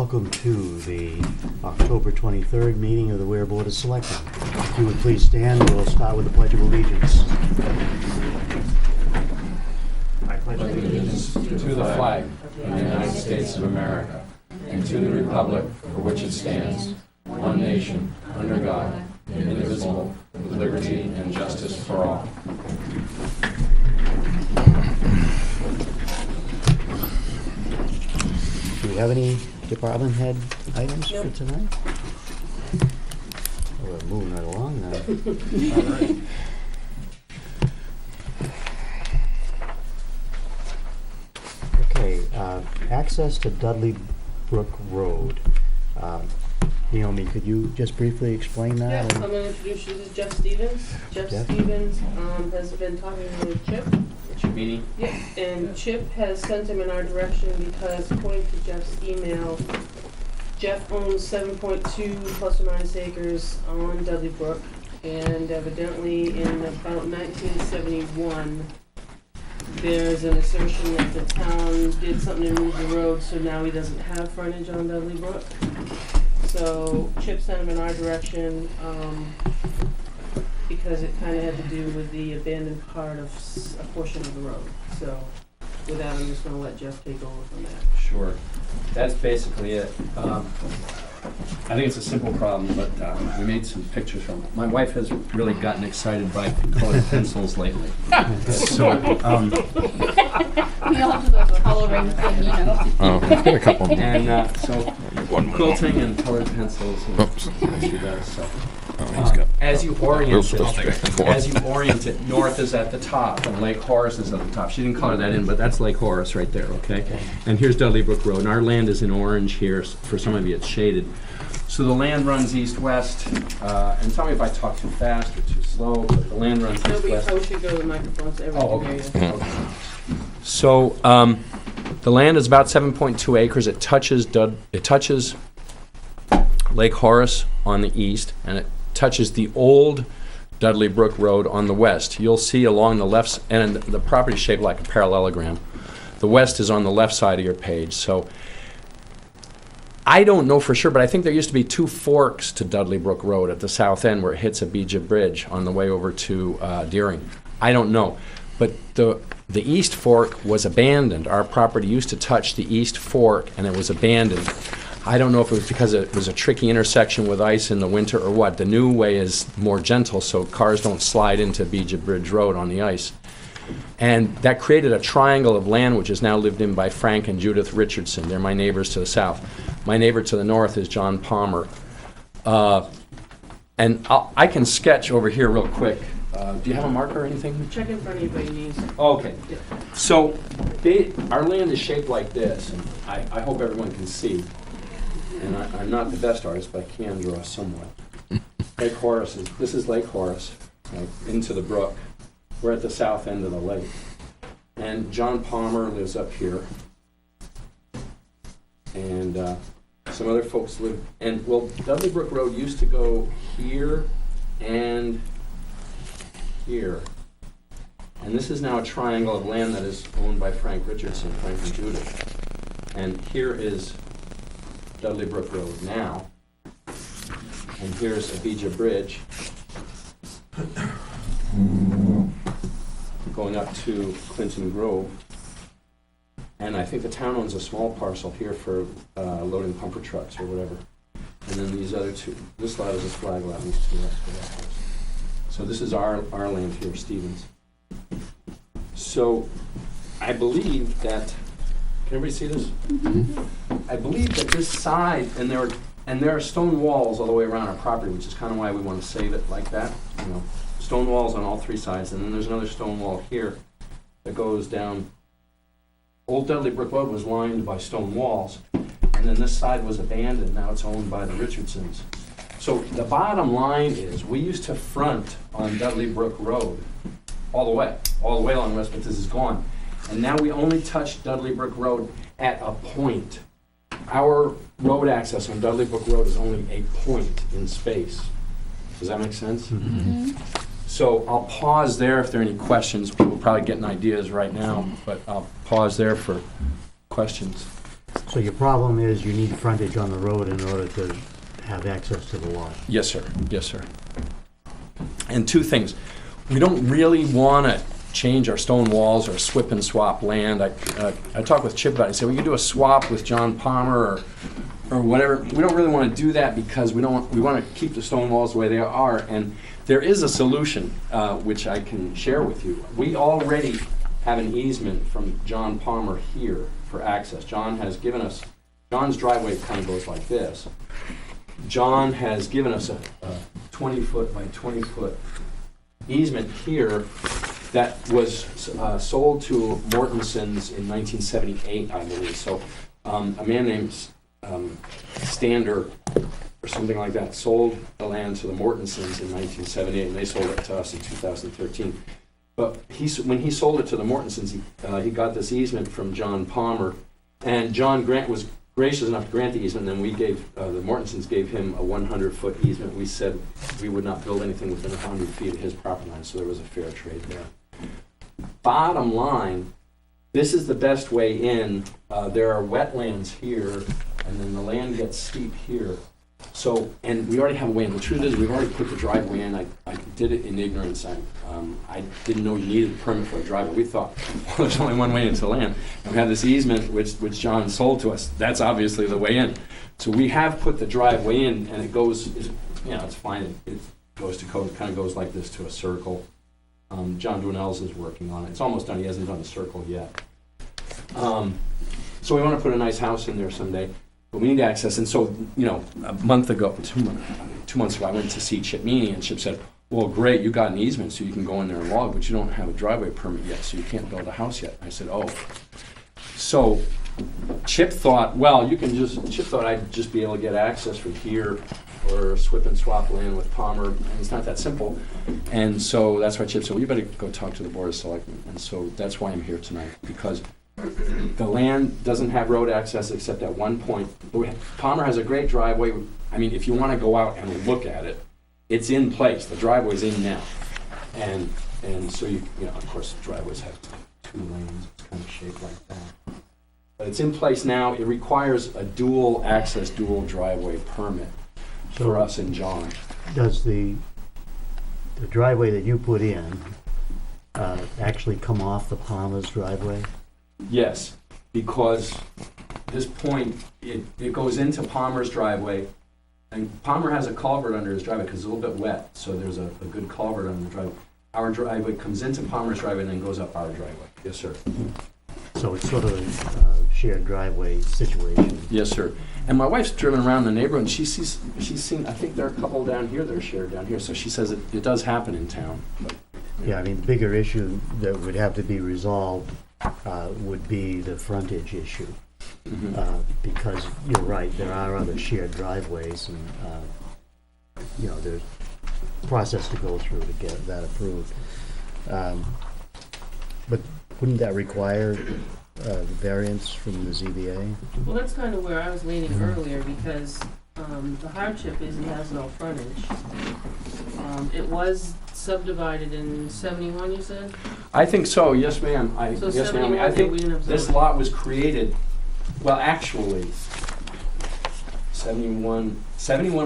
Welcome to the October 23rd meeting of the Weare Board of Selectmen. If you would please stand, we'll start with the Pledge of Allegiance. I pledge allegiance to the flag of the United States of America and to the republic for which it stands, one nation, under God, indivisible, with liberty and justice for all. Do we have any department head items for tonight? We're moving right along now. All right. Okay, access to Dudley Brook Road. Naomi, could you just briefly explain that? Yeah, I'm going to introduce you to Jeff Stevens. Jeff Stevens has been talking with Chip. Chipini? Yeah, and Chip has sent him in our direction because, according to Jeff's email, Jeff owns 7.2 plus or minus acres on Dudley Brook, and evidently in about 1971, there's an assertion that the town did something to move the road, so now he doesn't have frontage on Dudley Brook. So Chip sent him in our direction because it kind of had to do with the abandoned part of a portion of the road. So with that, I'm just going to let Jeff take over from that. Sure. That's basically it. I think it's a simple problem, but we made some pictures from it. My wife has really gotten excited by colored pencils lately. So, we all do those coloring thing, you know. Oh, I've got a couple. And so quilting and colored pencils. As you orient it, north is at the top and Lake Horace is at the top. She didn't color that in, but that's Lake Horace right there, okay? And here's Dudley Brook Road, and our land is in orange here. For some of you, it's shaded. So the land runs east-west, and tell me if I talk too fast or too slow, but the land runs east-west. No, we should go to the microphone so everyone can hear you. Okay. So the land is about 7.2 acres. It touches Lake Horace on the east, and it touches the old Dudley Brook Road on the west. You'll see along the left, and the property is shaped like a parallelogram. The west is on the left side of your page. So I don't know for sure, but I think there used to be two forks to Dudley Brook Road at the south end where it hits Abijah Bridge on the way over to Deering. I don't know. But the east fork was abandoned. Our property used to touch the east fork, and it was abandoned. I don't know if it was because it was a tricky intersection with ice in the winter or what. The new way is more gentle, so cars don't slide into Abijah Bridge Road on the ice. And that created a triangle of land which is now lived in by Frank and Judith Richardson. They're my neighbors to the south. My neighbor to the north is John Palmer. And I can sketch over here real quick. Do you have a marker or anything? Check in front of you by your knees. Oh, okay. Yeah. So our land is shaped like this, and I hope everyone can see. And I'm not the best artist, but I can draw somewhat. Lake Horace this is Lake Horace, into the brook. We're at the south end of the lake. And John Palmer lives up here. And some other folks live, and well, Dudley Brook Road used to go here and here. And this is now a triangle of land that is owned by Frank Richardson, Frank and Judith. And here is Dudley Brook Road now. And here's Abijah Bridge going up to Clinton Grove. And I think the town owns a small parcel here for loading pumper trucks or whatever. And then these other two, this lot is a flag lot, and these two lots are that. So this is our land here, Stevens. So I believe that, can everybody see this? Mm-hmm. I believe that this side, and there are stone walls all the way around our property, which is kind of why we want to save it like that. You know, stone walls on all three sides, and then there's another stone wall here that goes down. Old Dudley Brook Road was lined by stone walls, and then this side was abandoned. Now it's owned by the Richardsons. So the bottom line is we used to front on Dudley Brook Road all the way along west, but this is gone. And now we only touch Dudley Brook Road at a point. Our road access on Dudley Brook Road is only a point in space. Does that make sense? Mm-hmm. So I'll pause there if there are any questions. People are probably getting ideas right now, but I'll pause there for questions. So your problem is you need frontage on the road in order to have access to the lot. Yes, sir. Yes, sir. And two things. We don't really want to change our stone walls or swip and swap land. I talked with Chip about it. I said, we could do a swap with John Palmer or whatever. We don't really want to do that because we want to keep the stone walls the way they are. And there is a solution, which I can share with you. We already have an easement from John Palmer here for access. John has given us, John's driveway kind of goes like this. John has given us a 20-foot by 20-foot easement here that was sold to Mortensons in 1978, I believe. So a man named Stander or something like that sold the land to the Mortensons in 1978, and they sold it to us in 2013. But when he sold it to the Mortensons, he got this easement from John Palmer, and John Grant was gracious enough to grant the easement, and then we gave, the Mortensons gave him a 100-foot easement. We said we would not build anything within 100 feet of his property line, so there was a fair trade there. Bottom line, this is the best way in. There are wetlands here, and then the land gets steep here. So, and we already have a way in. The truth is, we've already put the driveway in. I did it in ignorance. I didn't know you needed a permit for a driveway. We thought, well, there's only one way into the land. And we have this easement, which John sold to us. That's obviously the way in. So we have put the driveway in, and it goes, it's fine. It goes to code. It kind of goes like this to a circle. John Dwinells is working on it. It's almost done. He hasn't done the circle yet. So we want to put a nice house in there someday. But we need access, and so, a month ago, 2 months ago, I went to see Chip Meany, and Chip said, well, great, you got an easement, so you can go in there and log, but you don't have a driveway permit yet, so you can't build a house yet. I said, oh. So Chip thought, Chip thought I'd just be able to get access from here, or swip and swap land with Palmer, and it's not that simple. And so that's why Chip said, well, you better go talk to the Board of Selectmen. And so that's why I'm here tonight, because the land doesn't have road access except at one point. Palmer has a great driveway. I mean, if you want to go out and look at it, it's in place. The driveway's in now. And so, of course, driveways have two lanes. It's kind of shaped like that. But it's in place now. It requires a dual access, dual driveway permit for us and John. Does the driveway that you put in actually come off the Palmer's driveway? Yes, because this point, it goes into Palmer's driveway, and Palmer has a culvert under his driveway because it's a little bit wet, so there's a good culvert under the driveway. Our driveway comes into Palmer's driveway and then goes up our driveway. Yes, sir. So it's sort of a shared driveway situation. Yes, sir. And my wife's driven around the neighborhood, and she's seen, I think there are a couple down here that are shared down here, so she says it does happen in town. But, yeah, I mean, the bigger issue that would have to be resolved would be the frontage issue. Mm-hmm. Because you're right, there are other shared driveways, and there's a process to go through to get that approved. But wouldn't that require the variance from the ZBA? Well, that's kind of where I was leaning earlier, because the hardship is he has no frontage. It was subdivided in 71, you said? I think so, yes, ma'am. So ma'am. I think this lot was created, well, actually, 71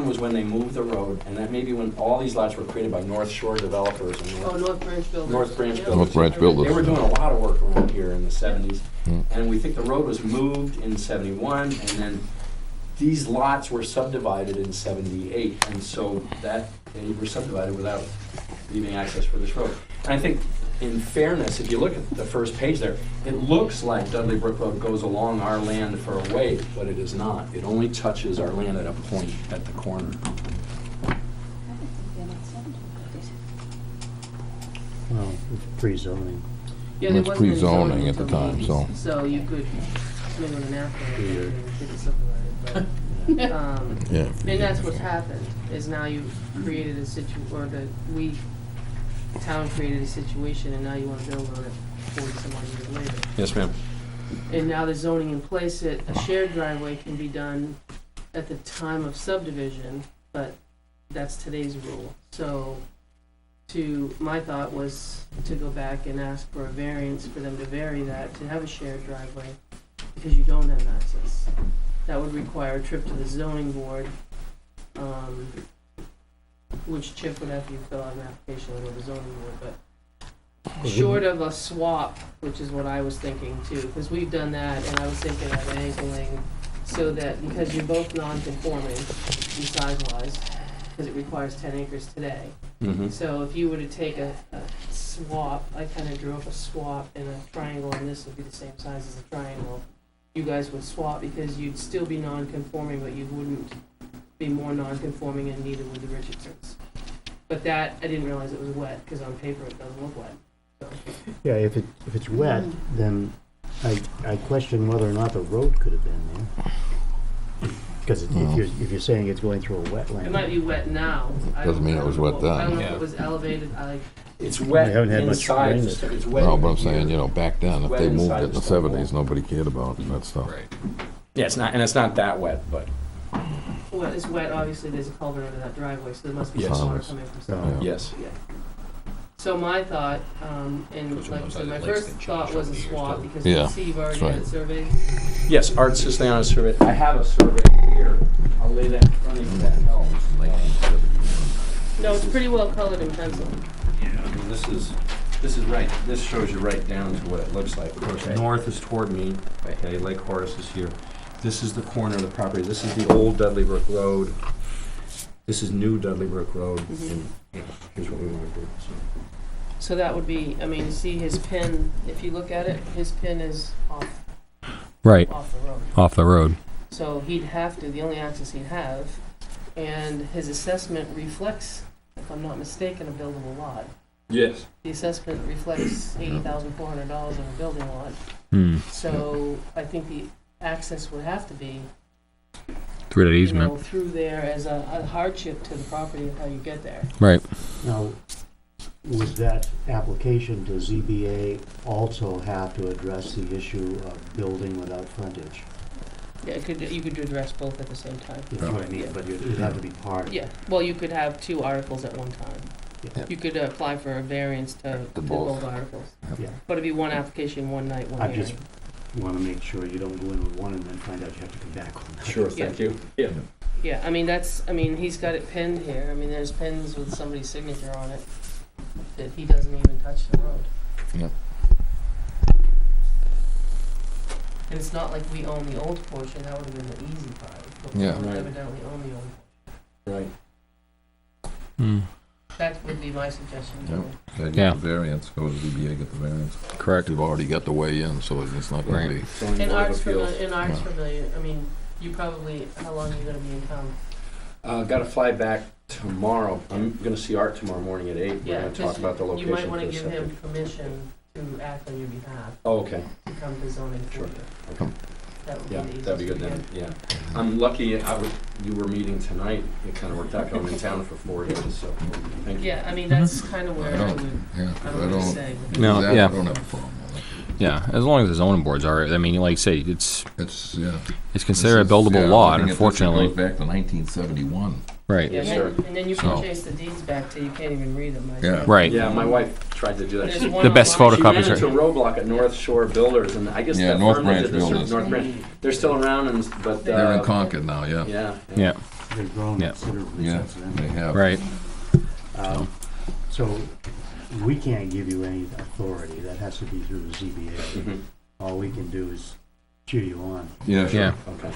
was when they moved the road, and that may be when all these lots were created by North Shore developers. And North Branch Builders. North Branch Yeah. Builders. North Branch Builders. They were doing a lot of work around here in the 70s, and we think the road was moved in 71, and then these lots were subdivided in 78, and so that they were subdivided without leaving access for this road. And I think, in fairness, if you look at the first page there, it looks like Dudley Brook Road goes along our land for a way, but it is not. It only touches our land at a point at the corner. Well, it's pre-zoning. Yeah, there It's wasn't any pre-zoning zoning at the until time, so. So you could swing on an apple and get it subdivided, but, Yeah. and that's what's happened, is now you've created a the town created a situation, and now you want to build on it 40-some odd years later. Yes, ma'am. And now there's zoning in place that a shared driveway can be done at the time of subdivision, but that's today's rule. So my thought was to go back and ask for a variance for them to vary that, to have a shared driveway. because you don't have access. That would require a trip to the zoning board, which Chip would have you fill out an application to go to the zoning board, but short of a swap, which is what I was thinking too, because we've done that, and I was thinking of angling so that, because you're both non-conforming, size-wise, because it requires 10 acres today. Mhm. So if you were to take a swap, I kind of drew up a swap, and a triangle on this would be the same size as a triangle. You guys would swap because you'd still be non-conforming, but you wouldn't be more non-conforming, and neither would the Richardsons. But that, I didn't realize it was wet, because on paper it doesn't look wet. So, Yeah, if it's wet, then I question whether or not the road could have been there. Because if you're saying it's going through a wetland. it might be wet now. Doesn't mean it was wet then. I don't know Yeah. if it was elevated, It's We wet haven't had much inside, rain it's this- wet. No, but I'm in saying, here. back then, if Wet they moved inside it in the the stone wall. 70s, nobody cared about that stuff. Yeah, it's not that wet, but Well, it's wet, obviously there's a culvert under that driveway, so there must be Yes. some water coming from Yeah. somewhere. yes. Yeah. So my thought, and Which like I ones said, are my the lakes first that thought change was a over the years, swap, too? because Yeah, you see you've already that's had it surveyed. Yes, Art's is on a survey. I have a survey here. I'll lay that in front of you if that helps. No, it's pretty well colored in pencil. Yeah, I mean, this is right, this shows you right down to what it looks like. Of course, north is toward me, okay, Lake Horace is here. This is the corner of the property, this is the old Dudley Brook Road. This is new Dudley Brook Road, and here's what we want to do. So that would be, I mean, see his pin, if you look at it, his pin is off Right, the road. off the road. So he'd have to, the only access he'd have, and his assessment reflects, if I'm not mistaken, a buildable lot. Yes. The assessment reflects $80,400 on a building lot. Hmm. So I think the access would have to be, Through that you easement. know, through there as a hardship to the property of how you get there. Right. Now, would that application to ZBA also have to address the issue of building without frontage? Yeah, you could address both at the same time. You know what I mean, but it'd have to be part. Yeah, well, you could have two articles at one time. Yeah. You could apply for a variance to To both both. articles. Yeah. But it'd be one application, one night, one I hearing. just want to make sure you don't go in with one and then find out you have to come back on that. Sure, thank you. Yeah. Yeah, I mean, he's got it pinned here. I mean, there's pins with somebody's signature on it that he doesn't even touch the road. Yeah. And it's not like we own the old portion, that would have been the easy part. But we Yeah. don't Right. evidently own the old. Right. Hmm. That would be my suggestion, Yeah. Tony. They Yeah. get the variance, go to ZBA, get the variance. Correct. You've already got the way in, so it's not gonna Right. be, Zoning And Board of Art's Appeals. familiar, Yeah. I mean, you probably, how long are you gonna be in town? Gotta fly back tomorrow. I'm gonna see Art tomorrow morning at 8. We're Yeah, gonna talk 'cause about the you location might for wanna the give septic. him permission to act on your behalf, Oh, okay. to come to zoning for Sure. you. Okay. That would be Yeah, the easiest. that'd be good way. then, yeah. I'm lucky you were meeting tonight. It kinda worked out. 'Cause I'm in town for 4 days, so thank you. Yeah, I mean, that's kind of where I I don't- would, yeah, I 'cause don't I know what to don't, say. No, that, yeah. I don't have a problem with Yeah, as long as the zoning board's alright. I mean, like you say, it's it. It's, yeah. considered a This is- buildable yeah, lot, looking at this, it unfortunately. goes back to 1971. Right. Yeah, Yes, sir. and then you can So- chase the deeds back till you can't even read them. I Yeah. think. Right. Yeah, my wife tried to do that. There's She one The best online. photocopies ran into are- a roadblock at North Shore Builders, and I guess Yeah, the North firm that Branch did this, Builders. North Branch, they're still around, but, They're in Concord now, yeah. yeah. Yeah. They've grown Yeah. considerably Yeah, since then. they have. Right. So we can't give you any authority. That has to be through the ZBA. Mhm. All we can do is cheer you on. Yeah, sure. Yeah. Okay.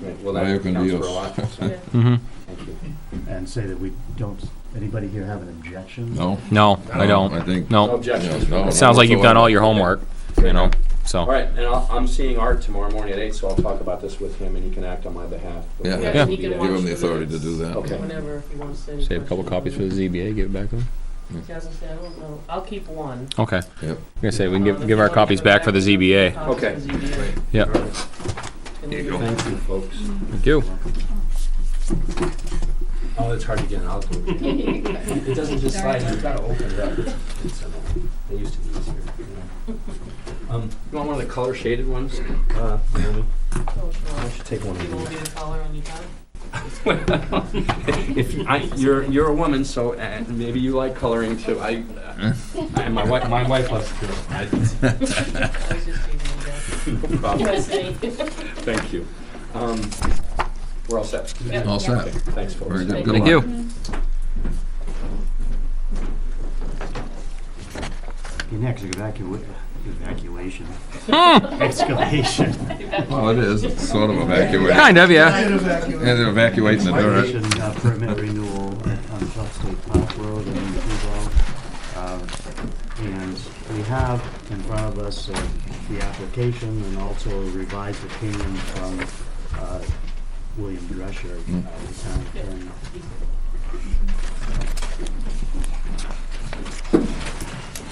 Right, well, Well, you that can counts be for a us. lot, so, Yeah. Mm-hmm. thank you. And say that we don't, anybody here have an objection? No? No, I I don't. think. No No. objections. Yeah, no. It sounds like you've done all your homework, you know, All so. right, and I'm seeing Art tomorrow morning at 8, so I'll talk about this with him, and he can act on my behalf. Yeah. Yeah. He can Give watch them the the authority to minutes do that. Okay. Whenever, if he wants to. Save a couple copies for the ZBA, give it back to them. He hasn't said, I don't know. I'll keep one. Okay. Yep. I'm gonna say, we can If give you our wanna copies give it back for the to ZBA. copies Okay. for the ZBA. Yep. All right. And There you then- go. Thank you, folks. Thank you. Oh, it's hard to get an outdoor. It doesn't just slide, you've got to open it up. They used to be easier, you know. You want one of the color shaded ones, Naomi? Oh, I sure. should take one You of won't these. get a collar on your tie? You're a woman, so maybe you like coloring too. And my wife loves to. I was just teasing you guys. No problem. Yes, Vinnie. Thank you. We're all set. Yeah. All set. Thanks, folks. Very good. Thank luck. you. Your next evacuation. Excavation. Well, it is. It's sort of evacuating. Kind of, yeah. And evacuating the dirt. Excavation, permit renewal on South State Park Road in Evo. And we have in front of us the application and also a revised opinion from William Drescher, the town attorney.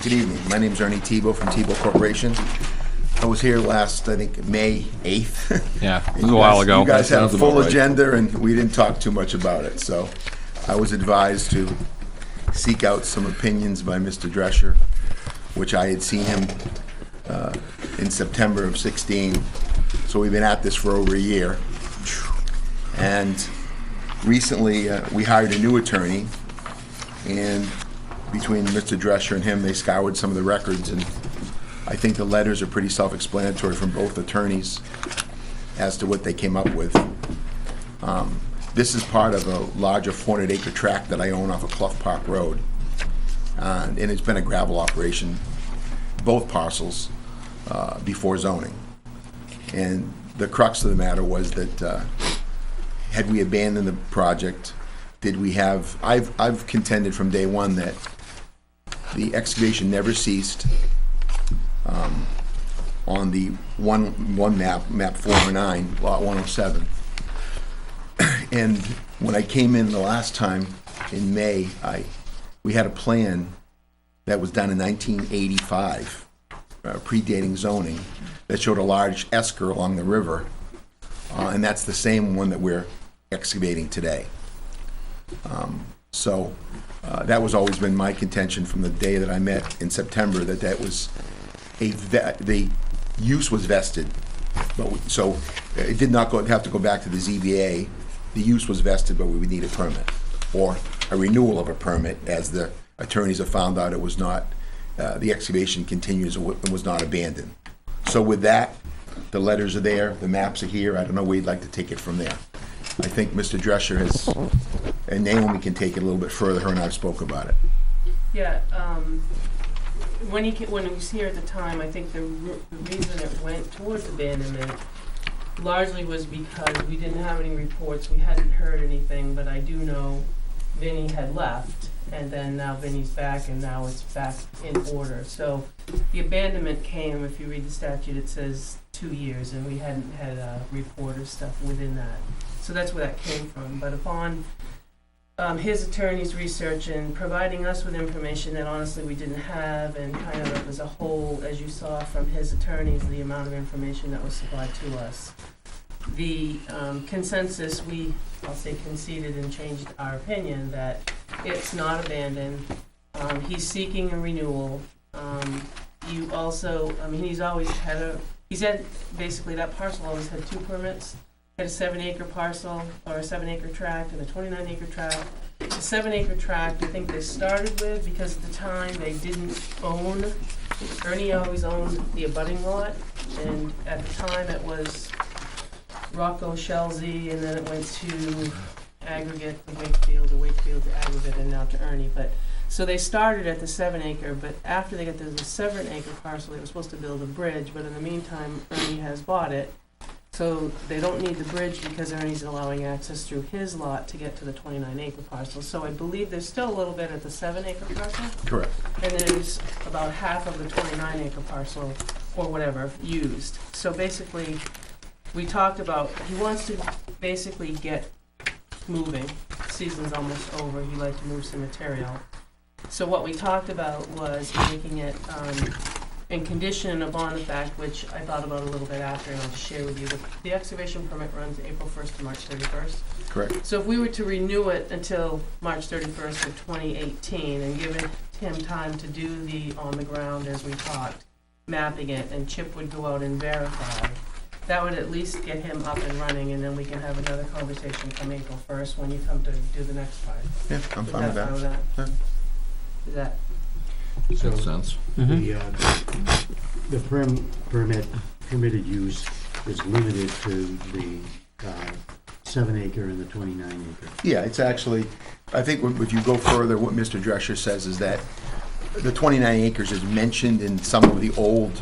Good evening. My name is Ernie Tebow from Tebow Corporation. I was here last, I think, May 8th. Yeah, it was a while ago. You guys had a Sounds about full right. agenda, and we didn't talk too much about it. So I was advised to seek out some opinions by Mr. Drescher, which I had seen him in September of 16. So we've been at this for over a year. And recently, we hired a new attorney, and between Mr. Drescher and him, they scoured some of the records, and I think the letters are pretty self-explanatory from both attorneys as to what they came up with. This is part of a larger 400-acre tract that I own off of Clough Park Road, and it's been a gravel operation, both parcels, before zoning. And the crux of the matter was that had we abandoned the project, did we have, I've contended from day one that the excavation never ceased on the one map 409, lot 107. And when I came in the last time in May, we had a plan that was done in 1985, predating zoning, that showed a large esker along the river, and that's the same one that we're excavating today. So that was always been my contention from the day that I met in September, that was the use was vested, but so it did not have to go back to the ZBA. The use was vested, but we would need a permit or a renewal of a permit, as the attorneys have found out it was not. The excavation continues and was not abandoned. So with that, the letters are there, the maps are here. I don't know where you'd like to take it from there. I think Mr. Drescher has, and Naomi can take it a little bit further. Her and I spoke about it. Yeah, when he was here at the time, I think the reason it went towards abandonment largely was because we didn't have any reports, we hadn't heard anything, but I do know Vinnie had left, and then now Vinnie's back, and now it's back in order. So the abandonment came, if you read the statute, it says 2 years, and we hadn't had a report or stuff within that. So that's where that came from. But upon his attorney's research and providing us with information that honestly we didn't have, and kind of as a whole, as you saw from his attorneys, the amount of information that was supplied to us, the consensus, I'll say conceded and changed our opinion that it's not abandoned. He's seeking a renewal. You also, he's always had basically that parcel always had 2 permits. Had a 7-acre parcel, or a 7-acre tract, and a 29-acre tract. The 7-acre tract, I think they started with, because at the time they didn't own, Ernie always owned the abutting lot, and at the time it was Rocco Shelzy, and then it went to Aggregate, the Wakefield to Aggregate, and now to Ernie. But so they started at the 7-acre, but after they got to the 7-acre parcel, they were supposed to build a bridge, but in the meantime, Ernie has bought it. So they don't need the bridge because Ernie's allowing access through his lot to get to the 29-acre parcel. So I believe there's still a little bit at the 7-acre parcel. Correct. And then there's about half of the 29-acre parcel, or whatever, used. So basically, we talked about, he wants to basically get moving. Season's almost over, he'd like to move some material. So what we talked about was making it and condition upon the fact, which I thought about a little bit after, and I'll share with you, the excavation permit runs April 1st to March 31st. Correct. So if we were to renew it until March 31st of 2018 and give him time to do the on-the-ground, as we talked, mapping it, and Chip would go out and verify, that would at least get him up and running, and then we can have another conversation come April 1st when you come to do the next part. Yeah, I'm fine with that. Yeah. Is that? So Makes sense. the permit permitted use is limited to the 7 acre and the 29 acre. Yeah, it's actually, I think if you go further, what Mr. Drescher says is that the 29 acres is mentioned in some of the old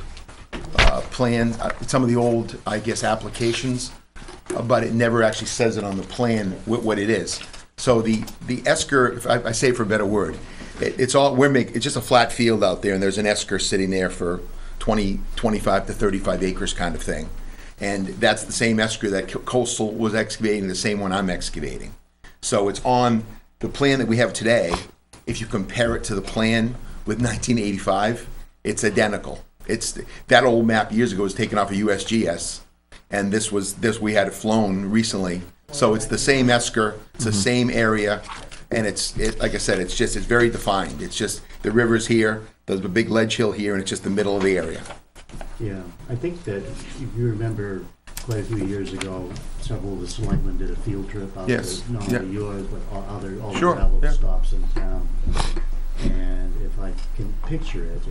plans, some of the old, I guess, applications, but it never actually says it on the plan what it is. So the esker, if I say for a better word, it's just a flat field out there, and there's an esker sitting there for 25 to 35 acres kind of thing. And that's the same esker that Coastal was excavating, the same one I'm excavating. So it's on the plan that we have today. If you compare it to the plan with 1985, it's identical. It's that old map years ago was taken off of USGS, and this we had it flown recently. So it's the same esker, it's the same area, and it's like I said, it's very defined. It's just the river's here, there's a big ledge hill here, and it's just the middle of the area. Yeah, I think that if you remember quite a few years ago, several of the selectmen did a field trip out Yes, to, not yeah. only yours, but all the Sure, travel yeah. stops in town. And if I can picture it,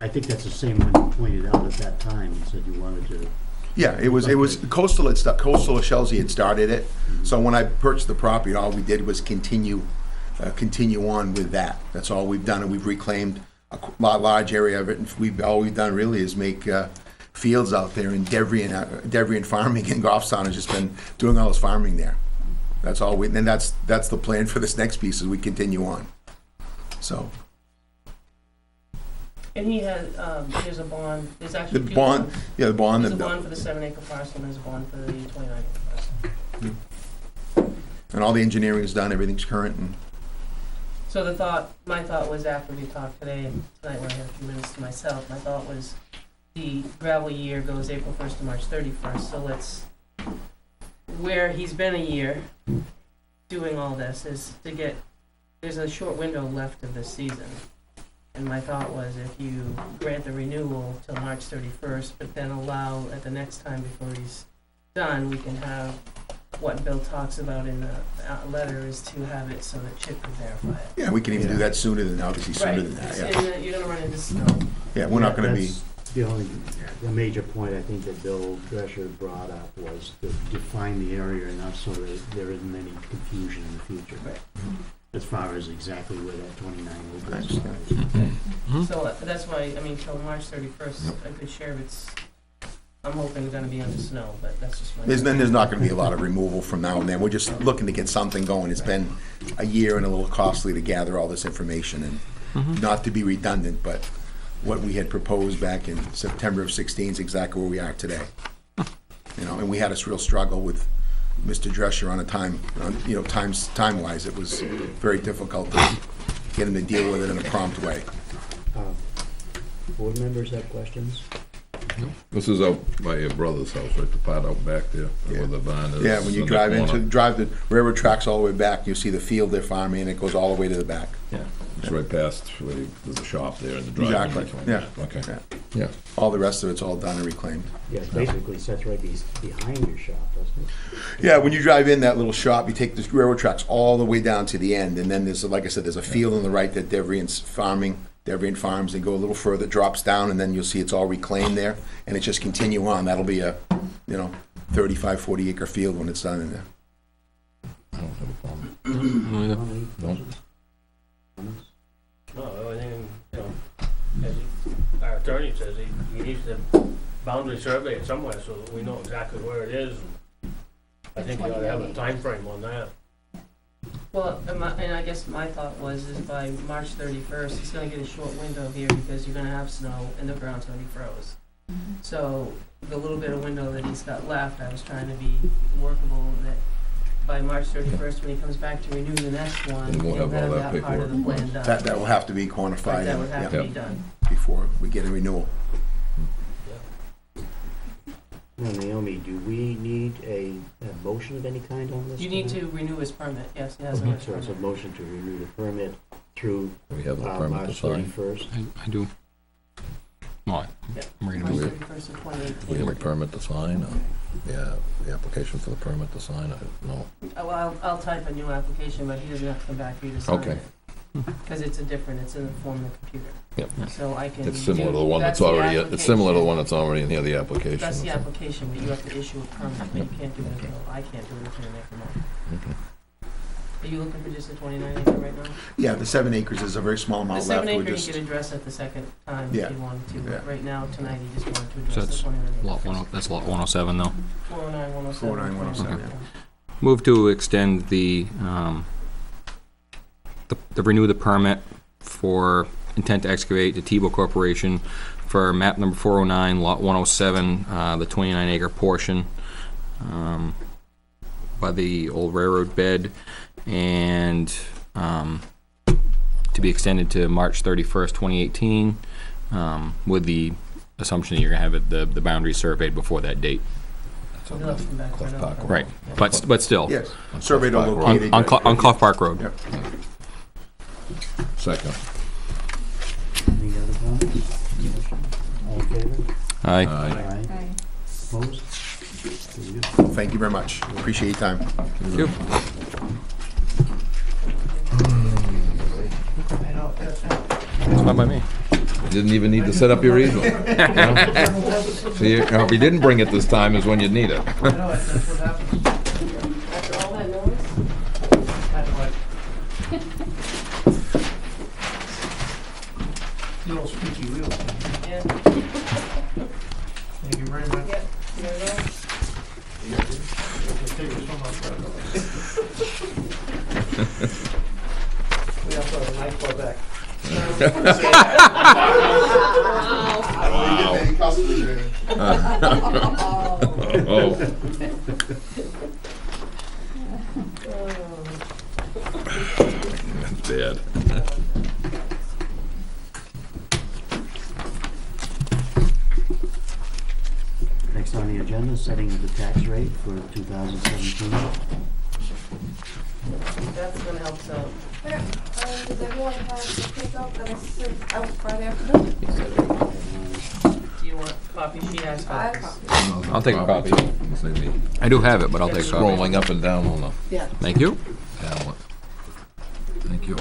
I think that's the same one you pointed out at that time, you said you wanted to. Yeah, it was Coastal of Chelsea had started it. So when I purchased the property, all we did was continue on with that. That's all we've done, and we've reclaimed a large area of it. And all we've done really is make fields out there in Deverean farming, and Goffstown has just been doing all this farming there. That's all and that's the plan for this next piece as we continue on. So. And he has, there's a bond, there's actually The two bond, bonds. yeah, the bond. There's a and bond for the 7 acre parcel, and there's a bond for the 29 acre parcel. And all the engineering is done, everything's current, and So my thought was after we talked today, and tonight when I had a few minutes to myself, my thought was the gravel year goes April 1st to March 31st, so where he's been a year doing all this is to get, there's a short window left of this season. And my thought was if you grant the renewal till March 31st, but then allow at the next time before he's done, we can have what Bill talks about in the letter is to have it so that Chip can verify it. yeah, we can even do that sooner than, obviously sooner than that, yeah. And you're gonna run into snow. Yeah, we're not gonna be, That's the major point I think that Bill Drescher brought up was to define the area enough so that there isn't any confusion in the future. Right. As far as exactly where that 29 I acres understand. lies. So that's why, I mean, till March 31st, a good share of it's, I'm hoping gonna be under snow, but that's just my. There's not gonna be a lot of removal from now and then, we're just looking to get something going. It's been a year and a little costly to gather all this information, and not to be redundant, but what we had proposed back in September of 16 is exactly where we are today. You know, and we had a real struggle with Mr. Drescher on a time-wise, it was very difficult to get him to deal with it in a prompt way. Board members have questions? This is out by your brother's house, right, the part out back there, where the barn is. Yeah, when you in the corner. drive the railroad tracks all the way back, you see the field they're farming, and it goes all the way to the back. Yeah, it's right past, where there's a shop there in the driveway. Exactly, yeah. Okay, Yeah. yeah. All the rest of it's all done and reclaimed. Yeah, it basically sets right behind your shop, doesn't it? Yeah, when you drive in that little shop, you take the railroad tracks all the way down to the end, and then there's, like I said, there's a field on the right that Deverean's farming, Deverean Farms, and go a little further, drops down, and then you'll see it's all reclaimed there, and it just continue on. That'll be a, 35, 40 acre field when it's done in there. I don't have a problem. Any No. questions? Comments? No, the only thing, as our attorney says, he needs the boundary survey somewhere so that we know exactly where it is. I think you ought to have a time frame on that. Well, and I guess my thought was is by March 31st, he's gonna get a short window here because you're gonna have snow and the ground's gonna be froze. So the little bit of window that he's got left, I was trying to be workable and that by March 31st, when he comes back to renew the next one, And we'll he'll have all have that that part of the paperwork. plan done. That will have to be Right, quantified that would have to Yeah. be done. before we get a renewal. Now, Naomi, do we need a motion of any kind on this? You need tonight? to renew his permit, yes, he has a So it's a permit. motion to renew the permit through We have the permit to March sign. 31st. I do. Well, Yeah. I'm ready to March move. 31st of 2018. We have a permit to sign, yeah, the application for the permit to sign, I don't know. Well, I'll type a new application, but he doesn't have to come back for you to sign Okay. it. Because it's it's in the form of the computer. Yep. So I can. It's similar to the one that's that's the already, it's similar to the application. one that's already in here, the application. That's the application, but you have to issue a permit, but you can't do it until, I can't do it until the next month. Okay. Are you looking for just a 29 acre right now? Yeah, the 7 acres is a very small The amount 7 left. We're acre you just, could address at the second time Yeah. if you wanted to, Yeah. but right now, tonight, you just wanted to So address it's the 29 acres. That's lot 107 though. 409, 107. 409, 107, 29. Move to extend the renew the permit for intent to excavate to Tebow Corporation for map number 409, lot 107, the 29 acre portion by the old railroad bed, and to be extended to March 31st, 2018, with the assumption that you're gonna have the boundary surveyed before that date. We'll have to come back for Cliff another Park. permit. Right, but still, yes, surveyed or Park Road. located. on Clough Park Road. Yep. Second. Any other comments? All in favor? Aye. Aye. Aye. Opposed? Very good. Thank you very much. Appreciate your time. Thank you. It's fine by me. You didn't even need to set up your easel. See, if you didn't bring it this time is when you'd need it. After all that noise? Little squeaky wheels. Yeah. Thank you very much. Yep. There you go. Take this one off. We also have a nice floor back. Oh, that's bad. Next on the agenda, setting of the tax rate for 2017. That's gonna help us out. Does everyone have the printout that I sent out Friday afternoon? Do you want copies? She has I have copies. copies. I'll take a copy. See me I do have it, but I'll take a copy. scrolling up and down on the Yeah. Thank you. tablet. Thank you.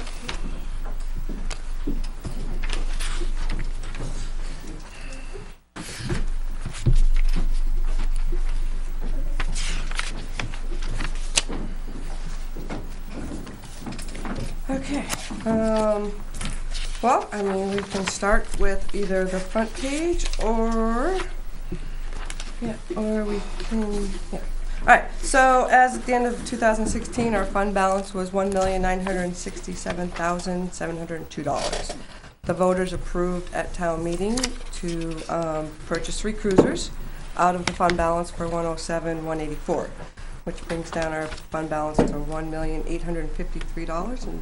Okay, well, I mean, we can start with either the front page or, or we can, Alright, so as at the end of 2016, our fund balance was $1,967,702. The voters approved at town meeting to purchase 3 cruisers out of the fund balance for $107,184, which brings down our fund balance to $1,853,518.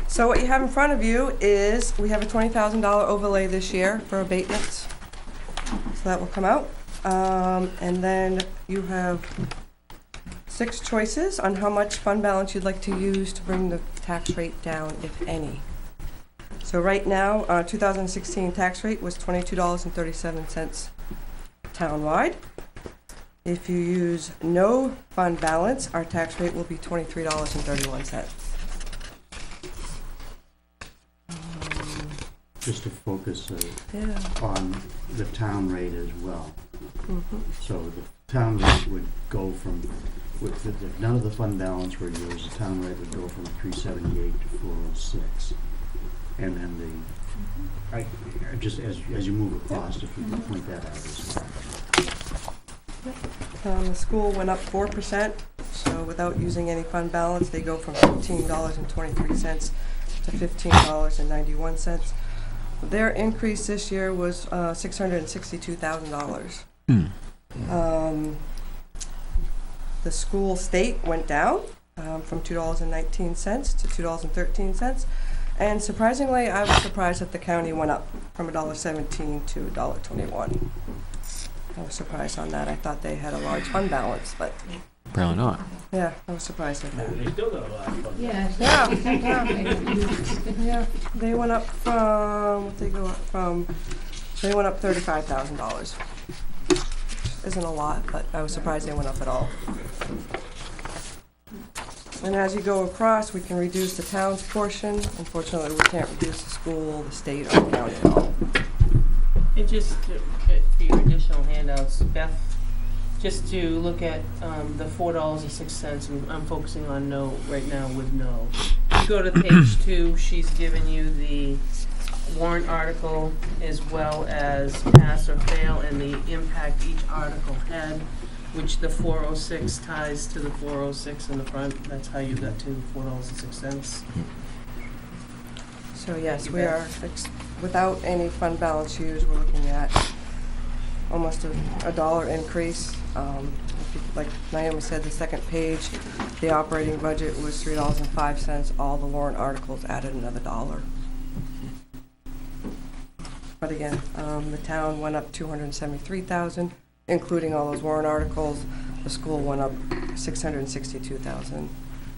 So what you have in front of you is, we have a $20,000 overlay this year for abatements. So that will come out. And then you have 6 choices on how much fund balance you'd like to use to bring the tax rate down, if any. So right now, 2016 tax rate was $22.37 townwide. If you use no fund balance, our tax rate will be $23.31. Just to focus Yeah. on the town rate as well. Mhm. So the town rate would go from, if none of the fund balance were used, the town rate would go from 378 to 406. And then just as you move across, if you could point that out as well. The school went up 4%, so without using any fund balance, they go from $15.23 to $15.91. Their increase this year was $662,000. The school state went down from $2.19 to $2.13. And surprisingly, I was surprised that the county went up from $1.17 to $1.21. I was surprised on that. I thought they had a large fund balance, but Apparently not. yeah, I was surprised at that. They still got a lot of fun. Yeah. Yeah, they went up from, what they go up from, they went up $35,000. Isn't a lot, but I was surprised they went up at all. And as you go across, we can reduce the town's portion. Unfortunately, we can't reduce the school, the state, or the county at all. And just for your additional handouts, Beth, just to look at the $4.06, and I'm focusing on no right now with no. You go to page 2, she's given you the warrant article as well as pass or fail and the impact each article had, which the 406 ties to the 406 in the front. That's how you got to $4.06. So yes, we are, without any fund balance used, we're looking at almost a dollar increase. Like Naomi said, the second page, the operating budget was $3.05. All the warrant articles added another $1. But again, the town went up $273,000, including all those warrant articles. The school went up $662,000,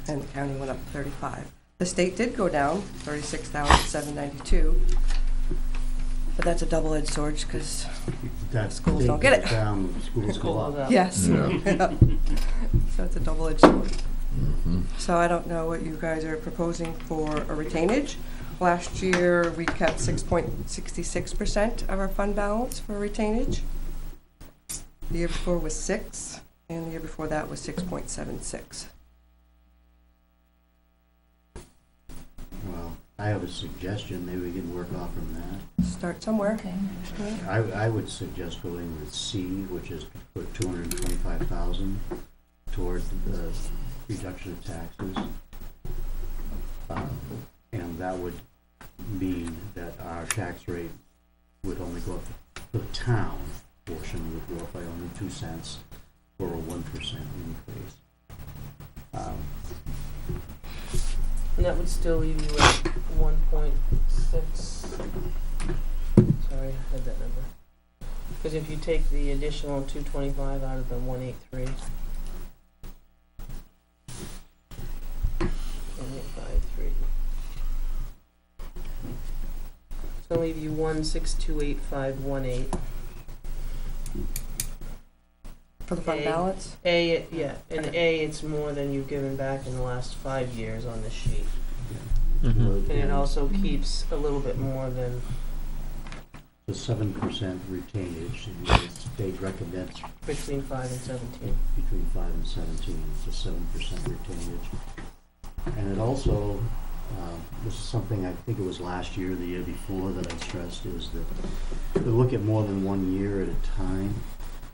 and the county went up $35,000. The state did go down $36,792, but that's a double-edged sword because schools don't get it. Schools go up. Yes. Yeah. So it's a double-edged sword. Mm-hmm. So I don't know what you guys are proposing for a retainage. Last year, we kept 6.66% of our fund balance for retainage. The year before was 6, and the year before that was 6.76. Well, I have a suggestion, maybe we can work off from that. Start somewhere. Okay. I would suggest going with C, which is put 225,000 toward the reduction of taxes. And that would mean that our tax rate would only go up, the town portion would go up by only 2 cents for a 1% increase. And that would still leave you at 1.6. Sorry, I had that number. Because if you take the additional 225 out of the 183. 1.53. So leave you 1628518. For the fund A. balance? Yeah, and it's more than you've given back in the last 5 years on the sheet. Mhm. And it also keeps a little bit more than, The 7% retainage, the state recommends between 5 and 17. between 5 and 17, it's a 7% retainage. And it also, this is something, I think it was last year, the year before, that I stressed, is that to look at more than 1 year at a time,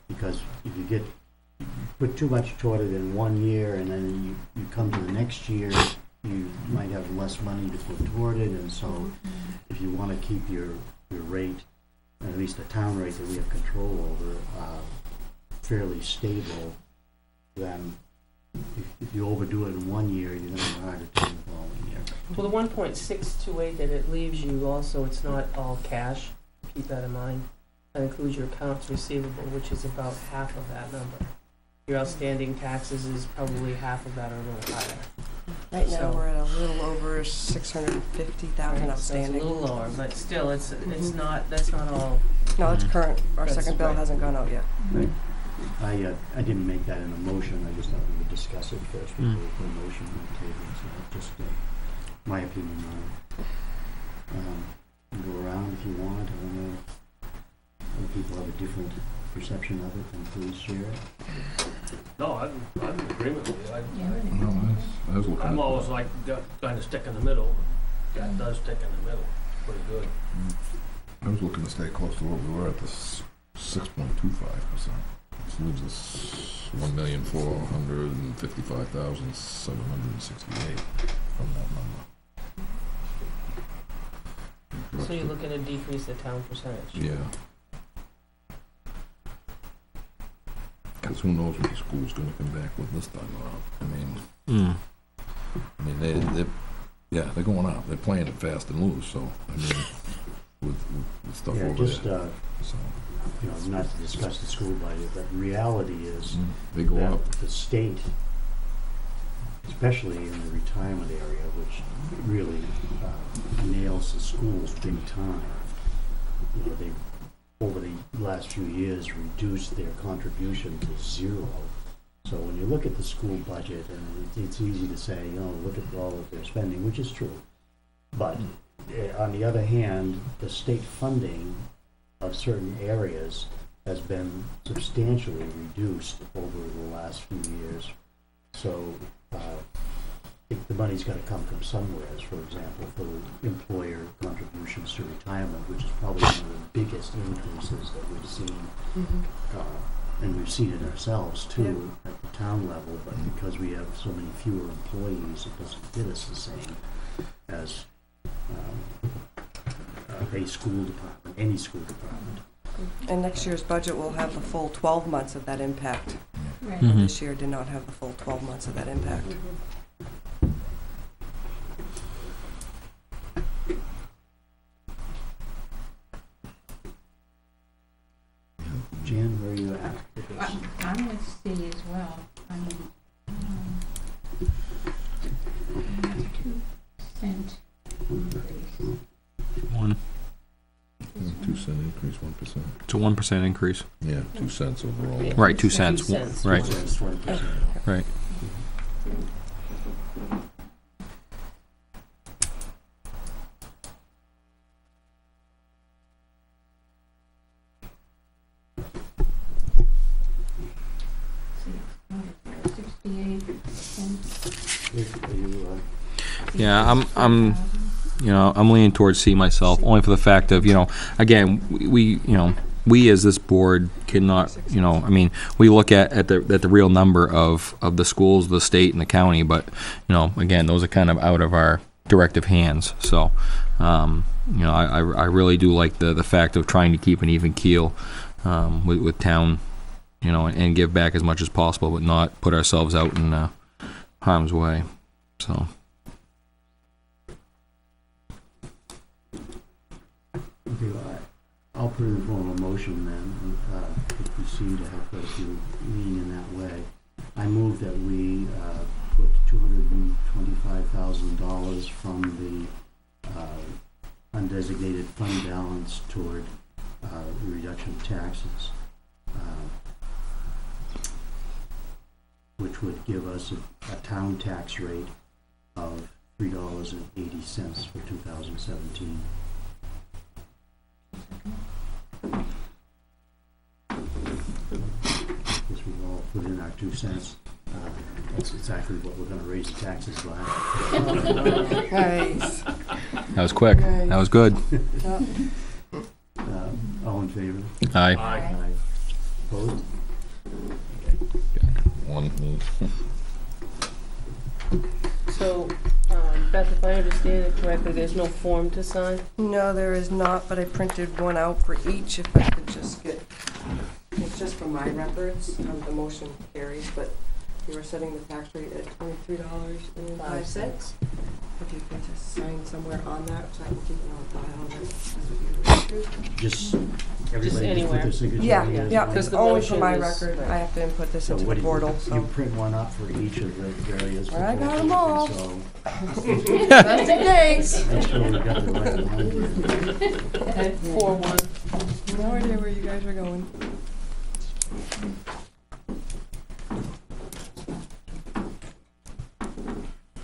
because if you put too much toward it in 1 year, and then you come to the next year, you might have less money to put toward it, and so if you want to keep your rate, at least the town rate that we have control over, fairly stable, then if you overdo it in 1 year, you're going to have a harder time the following year. Well, the 1.628 that it leaves you also, it's not all cash. Keep that in mind. That includes your accounts receivable, which is about half of that number. Your outstanding taxes is probably half of that or a little higher. Right now, So- we're at a little over 650,000 So outstanding. it's a little lower, but still, it's not, that's not all. No, it's current. Our That's second bill right. hasn't gone out yet. I didn't make that in a motion, I just thought we would discuss it first before we put a motion on the table, so just my opinion on it. Go around if you want, I don't know. Other people have a different perception of it, then please share it. No, I'm in agreement with you. No, I was looking I'm at always like, kind of stick in the middle. That does stick in the middle, pretty good. I was looking to stay close to what we were at, this 6.25%. This leaves us 1,455,768 from that number. So you're looking to decrease the town percentage. Yeah. Because who knows what the school's gonna come back with this time around. They're going up. They're playing it fast and loose, so, I mean, with stuff Yeah, over just, there. So, not to discuss the school budget, but reality is they go that up. the state, especially in the retirement area, which really nails the schools big time. They, over the last few years, reduced their contribution to 0. So when you look at the school budget, and it's easy to say, look at all that they're spending, which is true. But on the other hand, the state funding of certain areas has been substantially reduced over the last few years. So the money's got to come from somewhere. For example, for employer contributions to retirement, which is probably one of the biggest increases that we've seen. And we've seen it ourselves too at the town level, but because we have so many fewer employees, it doesn't hit us the same as a school department, any school department. And next year's budget will have the full 12 months of that impact. Right. Mhm. This year did not have the full 12 months of that impact. Jan, where are you at? I'm with C as well. I mean, 2% increase. 2-cent increase, 1%. It's a 1% increase. Yeah, 2 cents overall. Yeah. Right, 2 2 cents. cents. Right, It's 20%. right. Are you, Yeah, I'm leaning towards C myself, only for the fact of, again, we as this board cannot, we look at the real number of the schools, the state and the county, but, again, those are kind of out of our directive hands, so, I really do like the fact of trying to keep an even keel, with town, and give back as much as possible, but not put ourselves out in, harm's way, so. Okay, well, I'll put it in the form of a motion then, if we seem to have quite a few lean in that way. I move that we put $225,000 from the undesignated fund balance toward the reduction of taxes, which would give us a town tax rate of $3.80 for 2017. Because we've all put in our 2 cents. That's exactly what we're gonna raise the taxes by. Nice. That was quick. That was good. All in favor? Aye. Aye. Opposed? One. So, Beth, if I understand it correctly, there's no form to sign? No, there is not, but I printed one out for each if I could just get, it's just for my records, the motion carries, but you were setting the tax rate at $23.05. If you could just sign somewhere on that, so I can keep it on file. Just, everybody just put anywhere. their signature. Yeah, in as yeah, well. it's the only for motion my is- record. I have to input this So into what the do you, portal, you so. print one up for each of the various. I got 'em all. So Just in case. make sure we got the right one here. Okay, 4-1. No idea where you guys are going.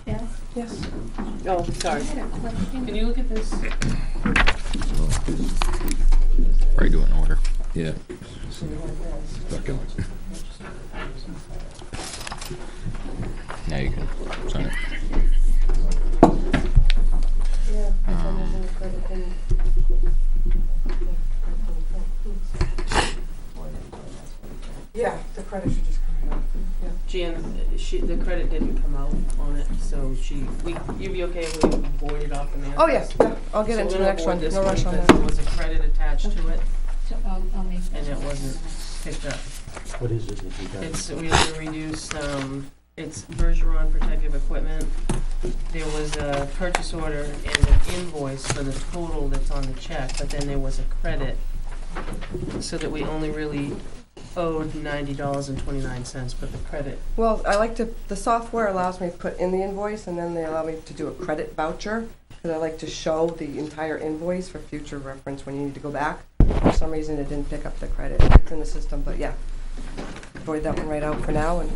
Yeah, Yes. Oh, I sorry. had a question. Can you look at this? Probably do it in order. Yeah. Second. Now you can sign it. Yeah. this one is in the credit thing. Yeah, the credit should just come out. Yeah. Jan, the credit didn't come out on it, so you'd be okay if we voided off the manifest? Oh, yeah, I'll get So into we're the gonna next void one. this No rush on because that. there was a credit attached to it, So I'll make. and it wasn't picked up. What is it that we got? We have to reduce, it's Bergeron protective equipment. There was a purchase order and an invoice for the total that's on the check, but then there was a credit, so that we only really owed $90.29, but the credit, Well, I like to, the software allows me to put in the invoice, and then they allow me to do a credit voucher, because I like to show the entire invoice for future reference when you need to go back. For some reason, it didn't pick up the credit. It's in the system, but yeah. void that one right out for now, and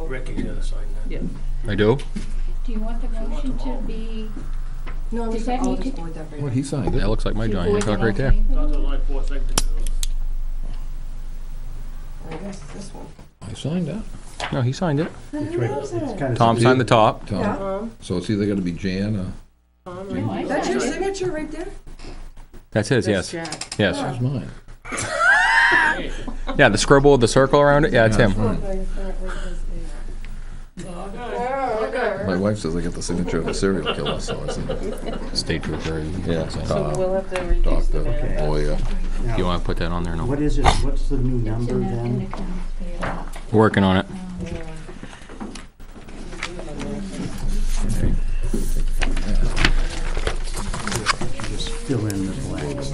Ricky's gotta sign that. Yeah. I do? Do you want the motion to be, no, I'm Does just, that I'll need just to- void that right What, out. he signed That it? looks like my to John void the Hancock right there. whole thing? Thought there was only 4 signatures. I guess this one. I signed that. No, he signed it. It's right, it's kind of. Tom signed the top. Tom. Yeah. So it's either gonna be Jan or, No, I That's your signed it. signature right there? That's his, That's yes. Jack. Yes. where's mine? Yeah, the scribble, the circle around it, yeah, it's him. My wife says I get the signature of a serial killer, so I said, State trooper. yeah. So we'll have to reduce the Doctor, manifest. lawyer. Do you wanna put that on there? No. What is it, what's the new It's number in the then? accounts payable. Working on it. Just fill in the blanks.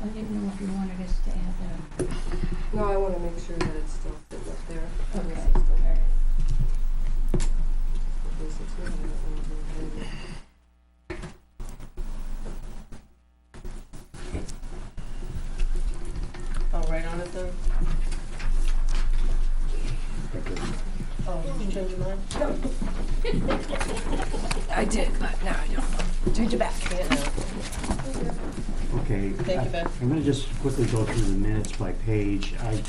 I didn't know if you wanted us to add that. No, I wanna make sure that it's still fitting up there. Okay, all right. I'll write on it then. Oh, did you change your mind? I did, but now I don't. Change it back. Yeah, no. Okay. Thank you, Beth. I'm gonna just quickly go through the minutes by page. I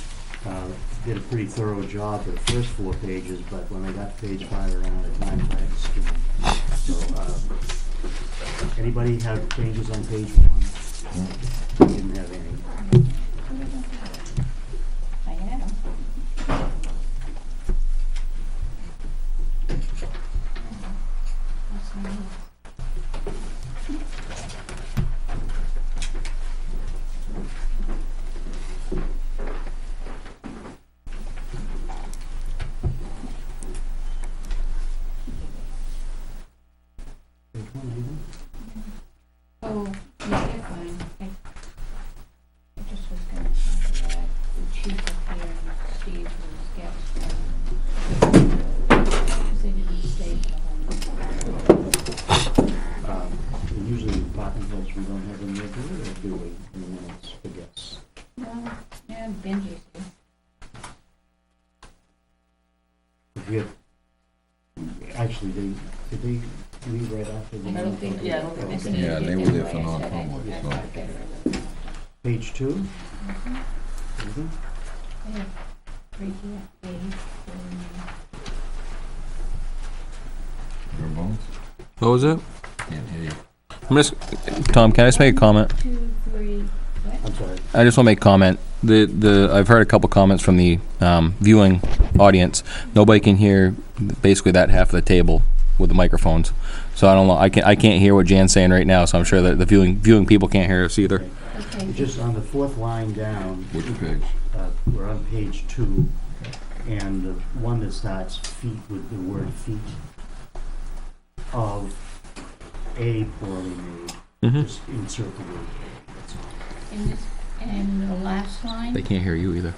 did a pretty thorough job for the first 4 pages, but when I got to page 5 I ran out of time, so I had to skim them. So, anybody have changes on page 1? Didn't have any. I had 'em. That's nice. Page 1, anything? Oh, yeah, they're fine. I just was gonna talk about the chief up here and Steve was getting. Because they didn't stay for the whole. And usually department heads, we don't have them there, do we, in the minutes, I guess? No, yeah, Benji's here. If we have, actually, did they leave right after the? I don't think, Yeah, I don't think I so. think Yeah, they they did were there that for way. I said non-public, I'd so. have to get rid of them. Page 2? Mhm. Anything? I have right here, Dave, Your bones? What was it? Can't hear you. I'm just, Tom, can I just make a comment? 2, 3, what? I'm sorry. I just want to make a comment. I've heard a couple comments from the viewing audience. Nobody can hear basically that half of the table with the microphones. So I don't know. I can't hear what Jan's saying right now. So I'm sure that the viewing people can't hear us either. Okay. Just on the 4th line down, Which page? we're on page 2, and the one that starts feet with the word feet of a poorly made, Mhm. just insert the word A, that's all. And this, and the last line, They can't hear you either.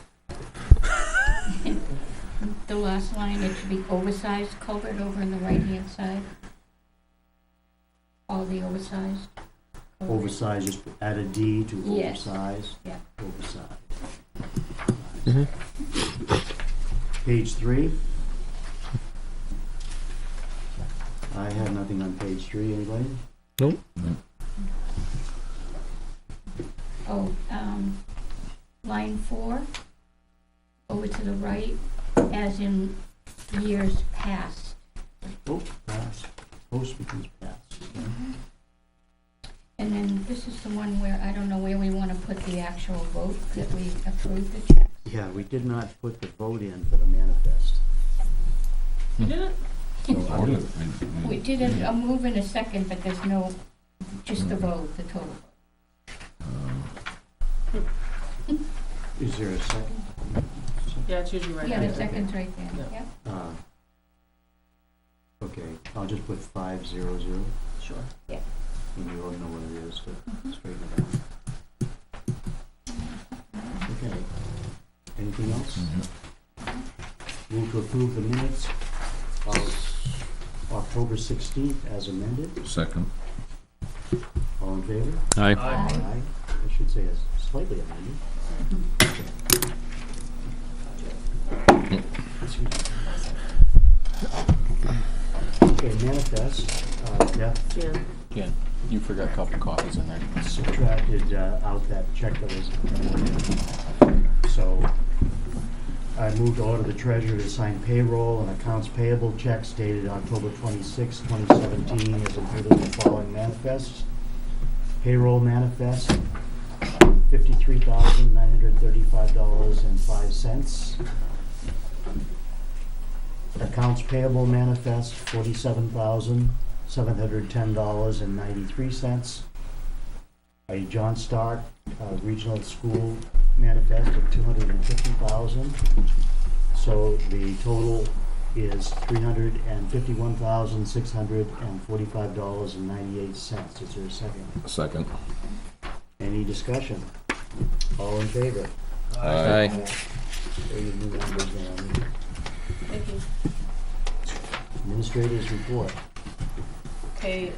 the last line, it should be oversized culvert over on the right-hand side. All the oversized. culvert. Oversized, just add a D to Yes. oversized. Yeah. Oversized. Mhm. Page 3. I have nothing on page 3, anybody? Nope. Oh, line 4, over to the right, as in years past. Oh, pass. Post becomes pass. And then this is the one where I don't know where we want to put the actual vote that we approved the check. Yeah, we did not put the vote in for the manifest. You did it? We did a move in a second, but there's no, just the vote, the total. Is there a second? Yeah, it's usually right Yeah, there. the second's right there, Yeah. yeah. Okay, I'll just put 500. Sure. And you all know what it is to straighten it out. Okay. Anything else? Move to approve the minutes of October 16th as amended. Second. All in favor? Aye. Aye. I should say as slightly amended. Excuse me. Okay, manifest, Jeff Jan. Jen, you forgot a couple copies in there. subtracted out that check that was, so I moved to order the treasurer to sign payroll and accounts payable checks dated October 26, 2017, as included in the following manifests. Payroll manifest, $53,935.05. Accounts payable manifest, $47,710.93. A John Stark Regional School manifest of $250,000. So the total is $351,645.98. Is there a second? Second. Any discussion? All in favor? Aye. There your new numbers there. Thank you. Administrators report. Okay,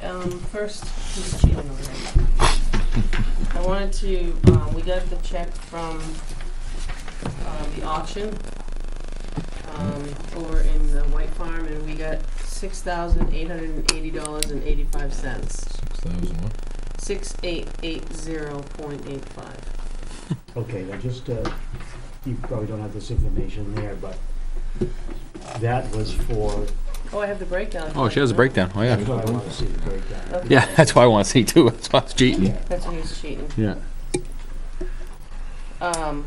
first, who's cheating over there? I wanted to, we got the check from, the auction, over in the White Farm, and we got $6,880.85. 6,000 what? 6880.85. Okay, now just, you probably don't have this information there, but that was for, Oh, I have the breakdown. Oh, she has a breakdown. Oh, that's yeah. what I want to see, the breakdown. Okay. Yeah, that's what I want to see too. That's why I was cheating. Yeah. That's when he was cheating. Yeah. I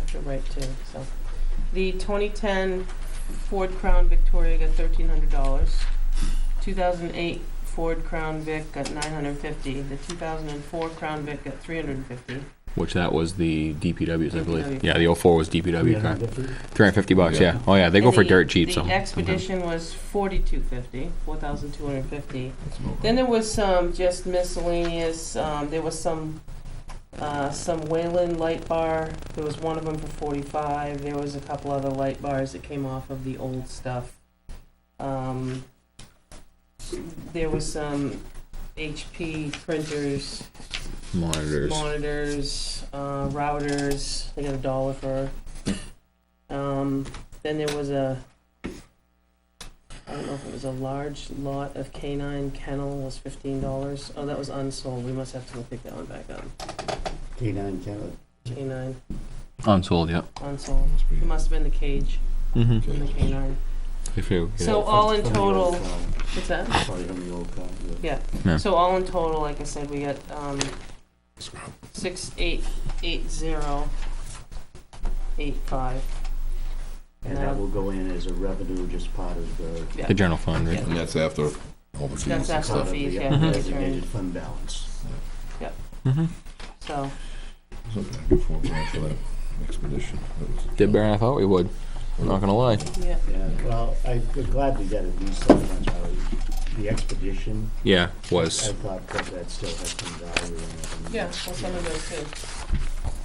should write too, so. The 2010 Ford Crown Victoria got $1,300. 2008 Ford Crown Vic got $950. The 2004 Crown Vic got $350. Which that was the DPWs, I believe. DPW. Yeah, the 04 was DPW car. 350? $350, yeah. Oh, yeah, they go And for the- dirt cheap, so. The Expedition was $4,250, $4,250. Then there was some just miscellaneous, there was some Wayland light bar. There was one of them for 45. There was a couple other light bars that came off of the old stuff. There was some HP printers, Monitors. routers. They got $1 for. Then there was I don't know if it was a large lot of canine kennel was $15. Oh, that was unsold. We must have to pick that one back up. K9 Canada. Canine Unsold, yeah. unsold. It must have been the cage Mm-hmm. in the canine. If you, So all in From the old total, car. what's that? Probably from the old car, yeah. Yeah. Yeah. So all in total, like I said, we got 6880.85. And that will go in as a revenue, just part of the. Yeah. the general fund, right? Yeah. And that's after all the fees That's and after stuff. the fees, yeah. Mhm. That's right. Designated fund balance. Mm-hmm. So, So back and forth for that expedition. That was- Did better than I thought we would. I'm not gonna lie. yeah. Yeah, well, I'm glad to get at least that much out of the Expedition. Yeah, I was. thought that still has some value in it. and- Yeah, well, some of those too.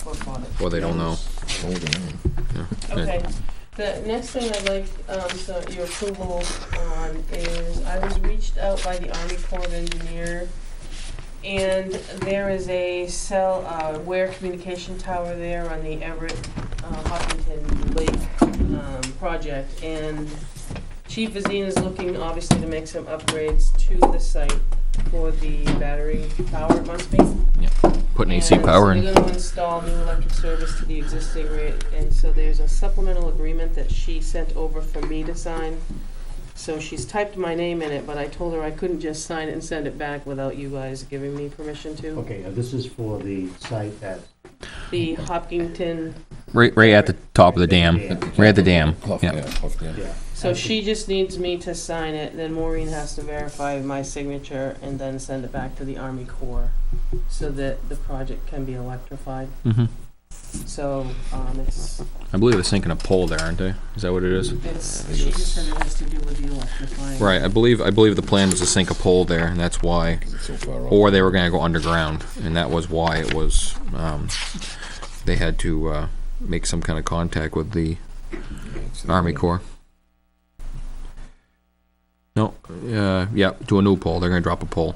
Or bought it. Well, they don't know. Holding on. Yeah. Okay, the next thing I'd like, so your approval on is, I was reached out by the Army Corps of Engineer, and there is a Weare communication tower there on the Everett, Hopkinton Lake, project, and Chief Vazine is looking, obviously, to make some upgrades to the site for the battery power, it must be. Putting AC power And in. so they're gonna install new electric service to the existing rate, and so there's a supplemental agreement that she sent over for me to sign. So she's typed my name in it, but I told her I couldn't just sign it and send it back without you guys giving me permission to. Okay, this is for the site at. The Hopkinton, Right at the top of the dam. Right at the dam. Pluff, Yeah. yeah, Pluff Dam. Yeah. so she just needs me to sign it, then Maureen has to verify my signature and then send it back to the Army Corps so that the project can be electrified. Mm-hmm. So, it's, I believe they're sinking a pole there, aren't they? Is that what it is? she just said it has to do with the electrifying. Right. I believe the plan was to sink a pole there, and that's why. It's so far off. Or they were gonna go underground, and that was why it was. They had to make some kind of contact with the Army Corps. No, yeah, to a new pole. They're gonna drop a pole.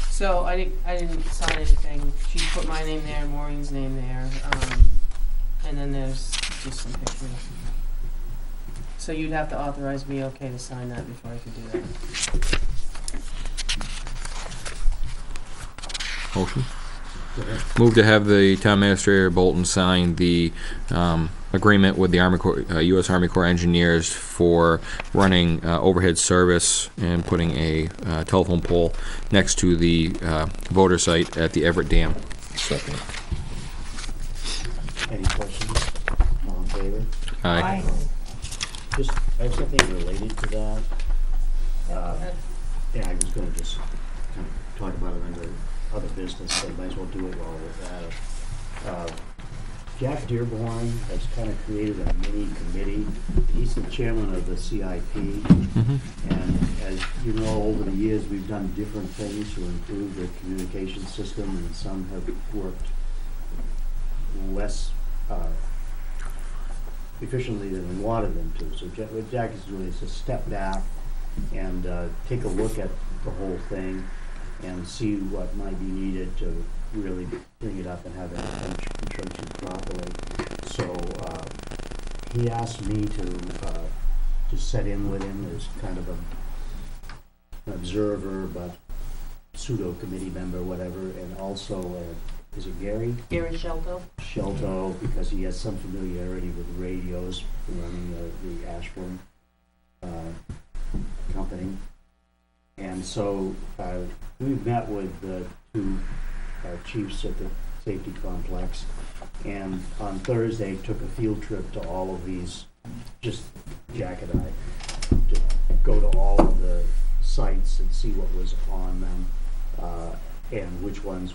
So I didn't sign anything. She put my name there, Maureen's name there, and then there's just some pictures. So you'd have to authorize me, okay, to sign that before I could do that. Motion. Move to have the town administrator Bolton sign the agreement with the Army Corps, U.S. Army Corps engineers for running overhead service and putting a telephone pole next to the voter site at the Everett Dam. Second. Any questions? All in favor? Aye. Just, I have something related to that. Yeah, I was gonna just kind of talk about it under other business, but I might as well do it while we're at it. Jack Dearborn has kind of created a mini committee. He's the chairman of the CIP. And as you know, over the years, we've done different things to improve the communication system, and some have worked less efficiently than we wanted them to. So what Jack is doing is to step back and take a look at the whole thing and see what might be needed to really bring it up and have it functioning properly. So he asked me to set in with him as kind of an observer, but pseudo committee member, whatever, and also is it Gary? Gary Shelto. Shelto, because he has some familiarity with radios running the Ashburn company. And so we've met with the two chiefs at the safety complex, and on Thursday took a field trip to all of these, just Jack and I, to go to all of the sites and see what was on them, and which ones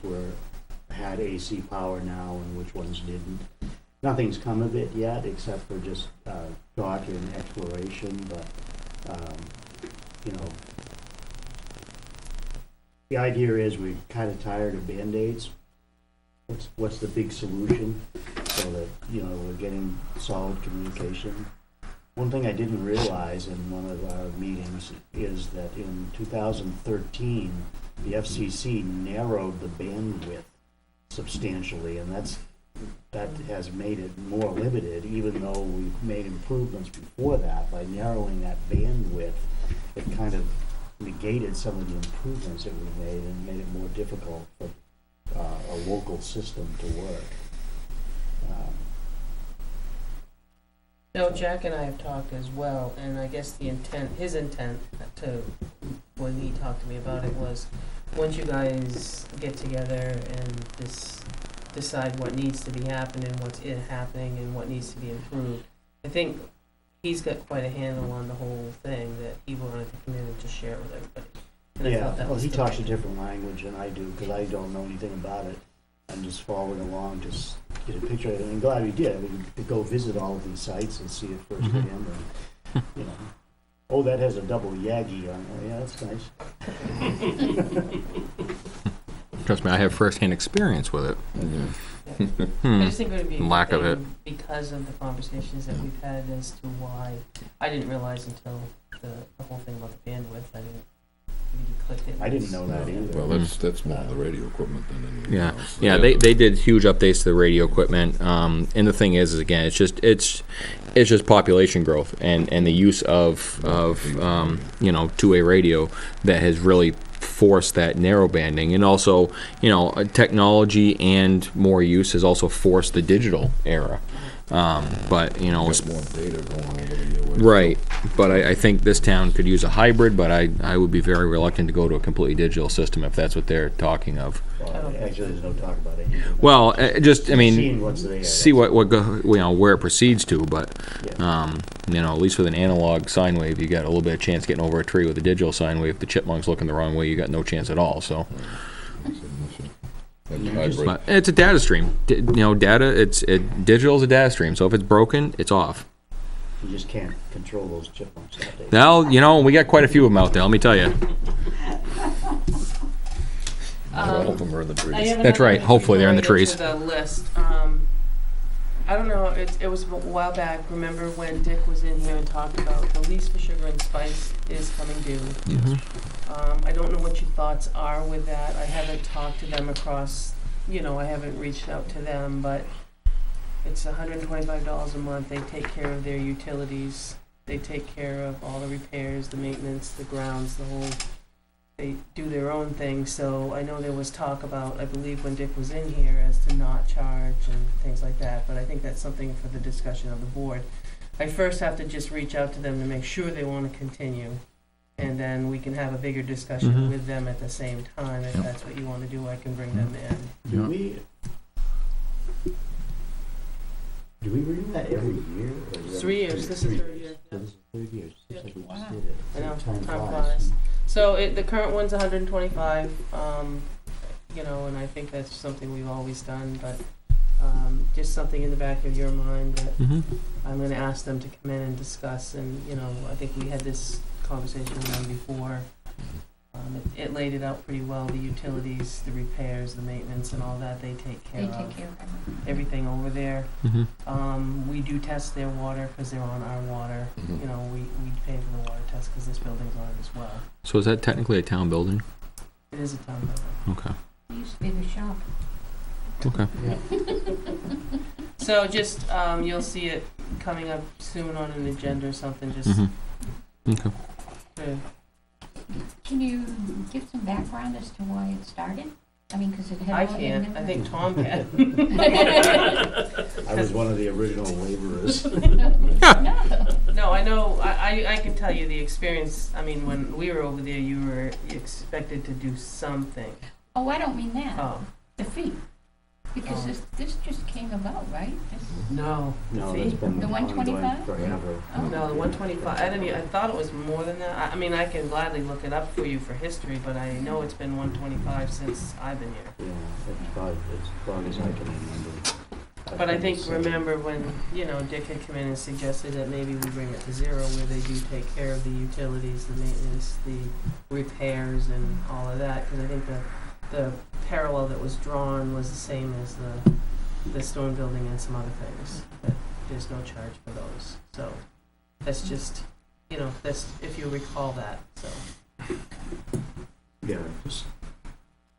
had AC power now and which ones didn't. Nothing's come of it yet, except for just talk and exploration, but you know, the idea is we're kind of tired of Band-Aids. What's the big solution so that, you know, we're getting solid communication? One thing I didn't realize in one of our meetings is that in 2013, the FCC narrowed the bandwidth substantially, and that has made it more limited, even though we've made improvements before that. By narrowing that bandwidth, it kind of negated some of the improvements that we made and made it more difficult for a local system to work. No, Jack and I have talked as well, and I guess his intent to, when he talked to me about it, was once you guys get together and decide what needs to be happening, what's happening, and what needs to be improved. I think he's got quite a handle on the whole thing that he wanted to come in and just share it with everybody. And I Yeah, thought that well, was he the talks a right- different language than I do, because I don't know anything about it. I'm just following along, just get a picture of it, and I'm glad we did. We could go visit all of these sites and see it firsthand, and, you know, oh, that has a double Yagi on it. Yeah, that's nice. Trust me, I have first-hand experience with it. I just think it would be a good Lack of thing it. because of the conversations that we've had as to why. I didn't realize until the whole thing about the bandwidth. I didn't. You clicked it. I didn't know that either. Well, that's more the radio equipment than anything Yeah, else. yeah, they did huge updates to the radio equipment, and the thing is again, it's just population growth and the use of you know, two-way radio that has really forced that narrow banding, and also, you know, technology and more use has also forced the digital era. But you know, There's more data going over the way. right. But I think this town could use a hybrid, but I would be very reluctant to go to a completely digital system if that's what they're talking of. Well, actually, there's no talk about it. Well, just, I mean, Seeing what's there. see what you know, where it proceeds to, but Yeah. you know, at least with an analog sine wave, you got a little bit of chance getting over a tree. With a digital sine wave, the chipmunk's looking the wrong way, you got no chance at all. So, That's a hybrid. but it's a data stream. You know, digital is a data stream. So if it's broken, it's off. You just can't control those chipmunks nowadays. Now, you know, we got quite a few of them out there. Let me tell you. All of them are in the I trees. have That's another right. thing Hopefully they're in the before I get trees. to the list. I don't know, it was a while back, remember when Dick was in here and talked about the lease for sugar and spice is coming due. I don't know what your thoughts are with that, I haven't talked to them across, I haven't reached out to them, but it's $125 a month, they take care of their utilities, they take care of all the repairs, the maintenance, the grounds, the whole, they do their own thing, so I know there was talk about, I believe when Dick was in here, as to not charge and things like that, but I think that's something for the discussion of the board. I first have to just reach out to them to make sure they want to continue, and then we can have a bigger discussion with them at the same time. If that's what you want to do, I can bring them in. Do we renew that every year? Or is that 3 years, this is 3rd year. So this is 3rd year, it's just like we just Wow. did it. I know, Time time flies. So the current one's 125, and I think that's something we've always done, but just something in the back of your mind that I'm gonna ask them to come in and discuss, and, I think we had this conversation with them before. It laid it out pretty well, the utilities, the repairs, the maintenance and all that, they take care They of. take care of Everything over there. We do test their water, cause they're on our water, we pay for the water test, cause this building's on it as well. So is that technically a town building? It is a town building. Okay. It used to be the shop. Okay. So just, you'll see it coming up soon on an agenda or something, just Okay. to, Can you give some background as to why it started? I mean, because it had. I can't, I think Tom can. I was one of the original laborers. No, I know, I can tell you the experience, I mean, when we were over there, you were expected to do something. Oh, I don't mean that. Oh, The fee. Because Oh. this just came about, right? no. No, See? that's been The ongoing 125? forever. Oh. No, the 125, I thought it was more than that. I mean, I can gladly look it up for you for history, but I know it's been 125 since I've been here. Yeah, it's probably as long as I can remember. But I think, it's, remember when, Dick had come in and suggested that maybe we bring it to 0, where they do take care of the utilities, the maintenance, the repairs and all of that, because I think the parallel that was drawn was the same as the stone building and some other things, but there's no charge for those. So that's just, that's, if you recall that, so. Yeah, just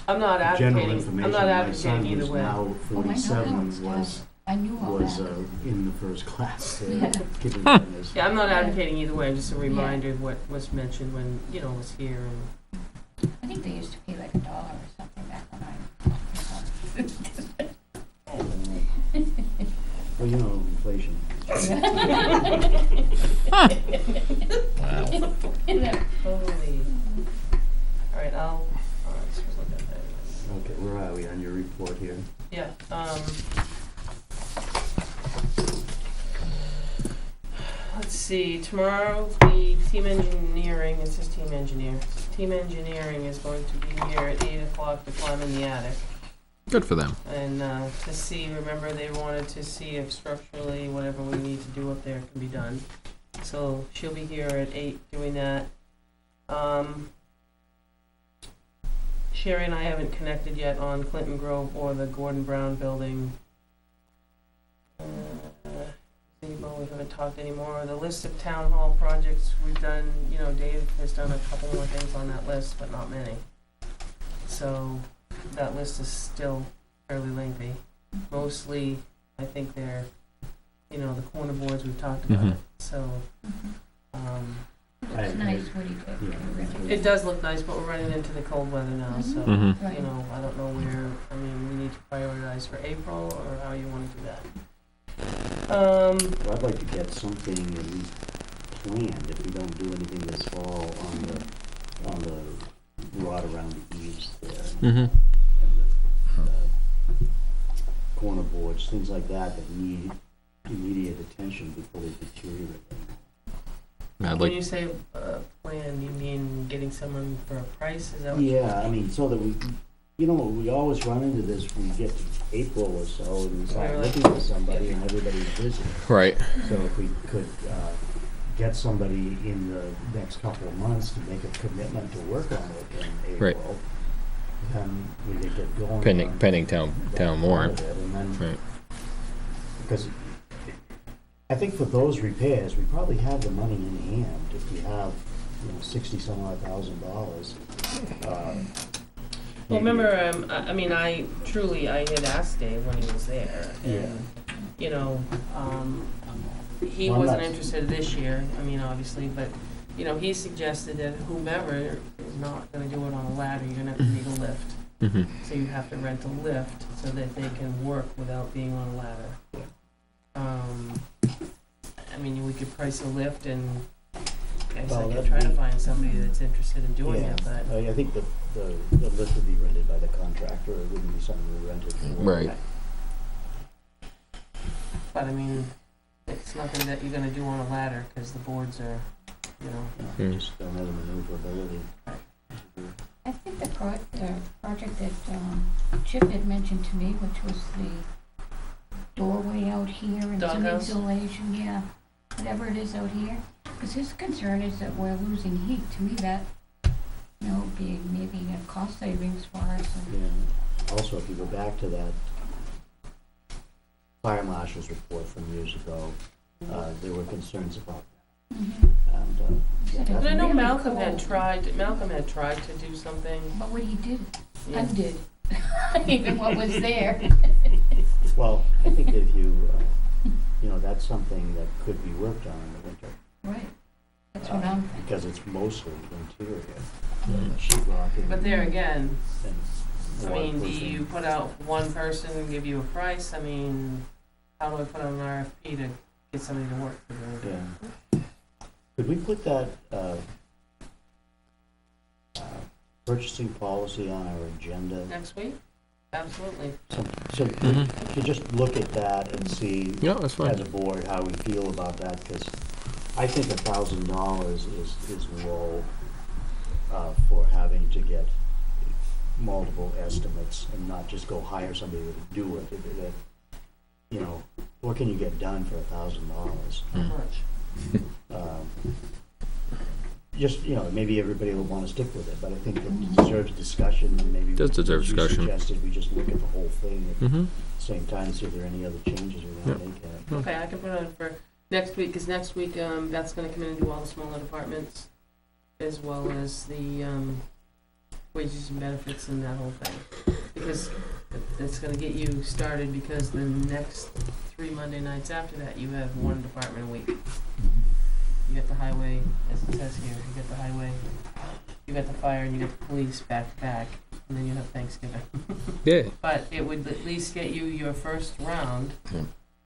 I'm not general advocating, information. I'm not My advocating son, either who's way. now Oh, I know how 47, it's was done. I knew all was that. in the first class Yeah. giving tennis. Yeah, I'm not advocating either way, just a reminder of what was mentioned when, was here and. I think they used to pay like $1 or something back when I. Well, inflation. Holy. All right, let's just look at that. Okay, where are we on your report here? Yeah, let's see, tomorrow, the team engineering, it says team engineer. Team engineering is going to be here at 8 o'clock to climb in the attic. Good for them. And, to see, remember they wanted to see if structurally, whatever we need to do up there can be done. So she'll be here at 8 doing that. Sherry and I haven't connected yet on Clinton Grove or the Gordon Brown building. We haven't talked anymore. The list of town hall projects we've done, Dave has done a couple more things on that list, but not many. So that list is still fairly lengthy. Mostly, I think they're, the corner boards, we've talked about it. So, It's nice when you get. it does look nice, but we're running into the cold weather now, so, Mhm. Right. I don't know where, we need to prioritize for April or how you want to do that. Well, I'd like to get something at least planned, if we don't do anything this fall, on the rod around the eaves there. And the corner boards, things like that need immediate attention before they deteriorate. When you say plan, you mean getting someone for a price, is that what you Yeah, so that we always run into this, we get to April or so, and we start Right. looking for somebody, and everybody's busy. Right. So if we could get somebody in the next couple of months to make a commitment to work on it in Right. April, then we could get going. on Pending town that warrant. part of it, And then, Right. because I think for those repairs, we probably have the money in hand if we have, you know, 60-some odd thousand dollars. Well, remember, I mean, I had asked Dave when he was there, and, you know, he Well, wasn't that's- interested this year, I mean, obviously, but, you know, he suggested that whomever is not gonna do it on a ladder, you're gonna have to need a lift. Mhm. So you have to rent a lift so that they can work without being on a ladder. I mean, we could price a lift and I guess I Well, could that'd try to be- find somebody that's interested in doing Yeah, it, but. I think the lift would be rented by the contractor, it wouldn't be something we rented for. Right. But I mean, it's nothing that you're gonna do on a ladder, cause the boards are, you know. Yeah, just don't have the maneuverability. I think the project that Chip had mentioned to me, which was the doorway out here and some Doghouse? insulation, yeah, whatever it is out here. Because his concern is that we're losing heat. To me, that, you know, being maybe a cost savings for us. And Yeah, also, if you go back to that fire marshal's report from years ago, there were concerns about Mhm. that. And, But I know Really Malcolm had cold. tried to do something. But what he did, Yeah. undid, even what was there. well, I think if you, you know, that's something that could be worked on in the winter. Right, that's what I'm thinking. Because it's mostly interior, sheetrock and. But there again, and I water mean, do proofing. you put out one person and give you a price? I mean, how do I put out an RFP to get somebody to work for me? Yeah. Could we put that, purchasing policy on our agenda? Next week? Absolutely. So Mhm. if you just look at that and see, Yeah, that's fine. as a board, how we feel about that, because I think $1,000 is low, for having to get multiple estimates and not just go hire somebody to do it. You know, what can you get done for $1,000? How much? Just, you know, maybe everybody will want to stick with it, but I think it deserves discussion, and maybe. Does deserve as you discussion. suggested, we just look at the whole thing at Mm-hmm. the same time, see if there are any other changes we want to make in it. Okay, I can put it on for next week, because next week, that's gonna come in and do all the smaller departments, as well as the, wages and benefits and that whole thing. Because it's gonna get you started, because the next 3 Monday nights after that, you have one department a week. You got the highway, as it says here, you got the highway, you got the fire, and you got the police back to back, and then you have Thanksgiving. Yeah. But it would at least get you your first round Yeah.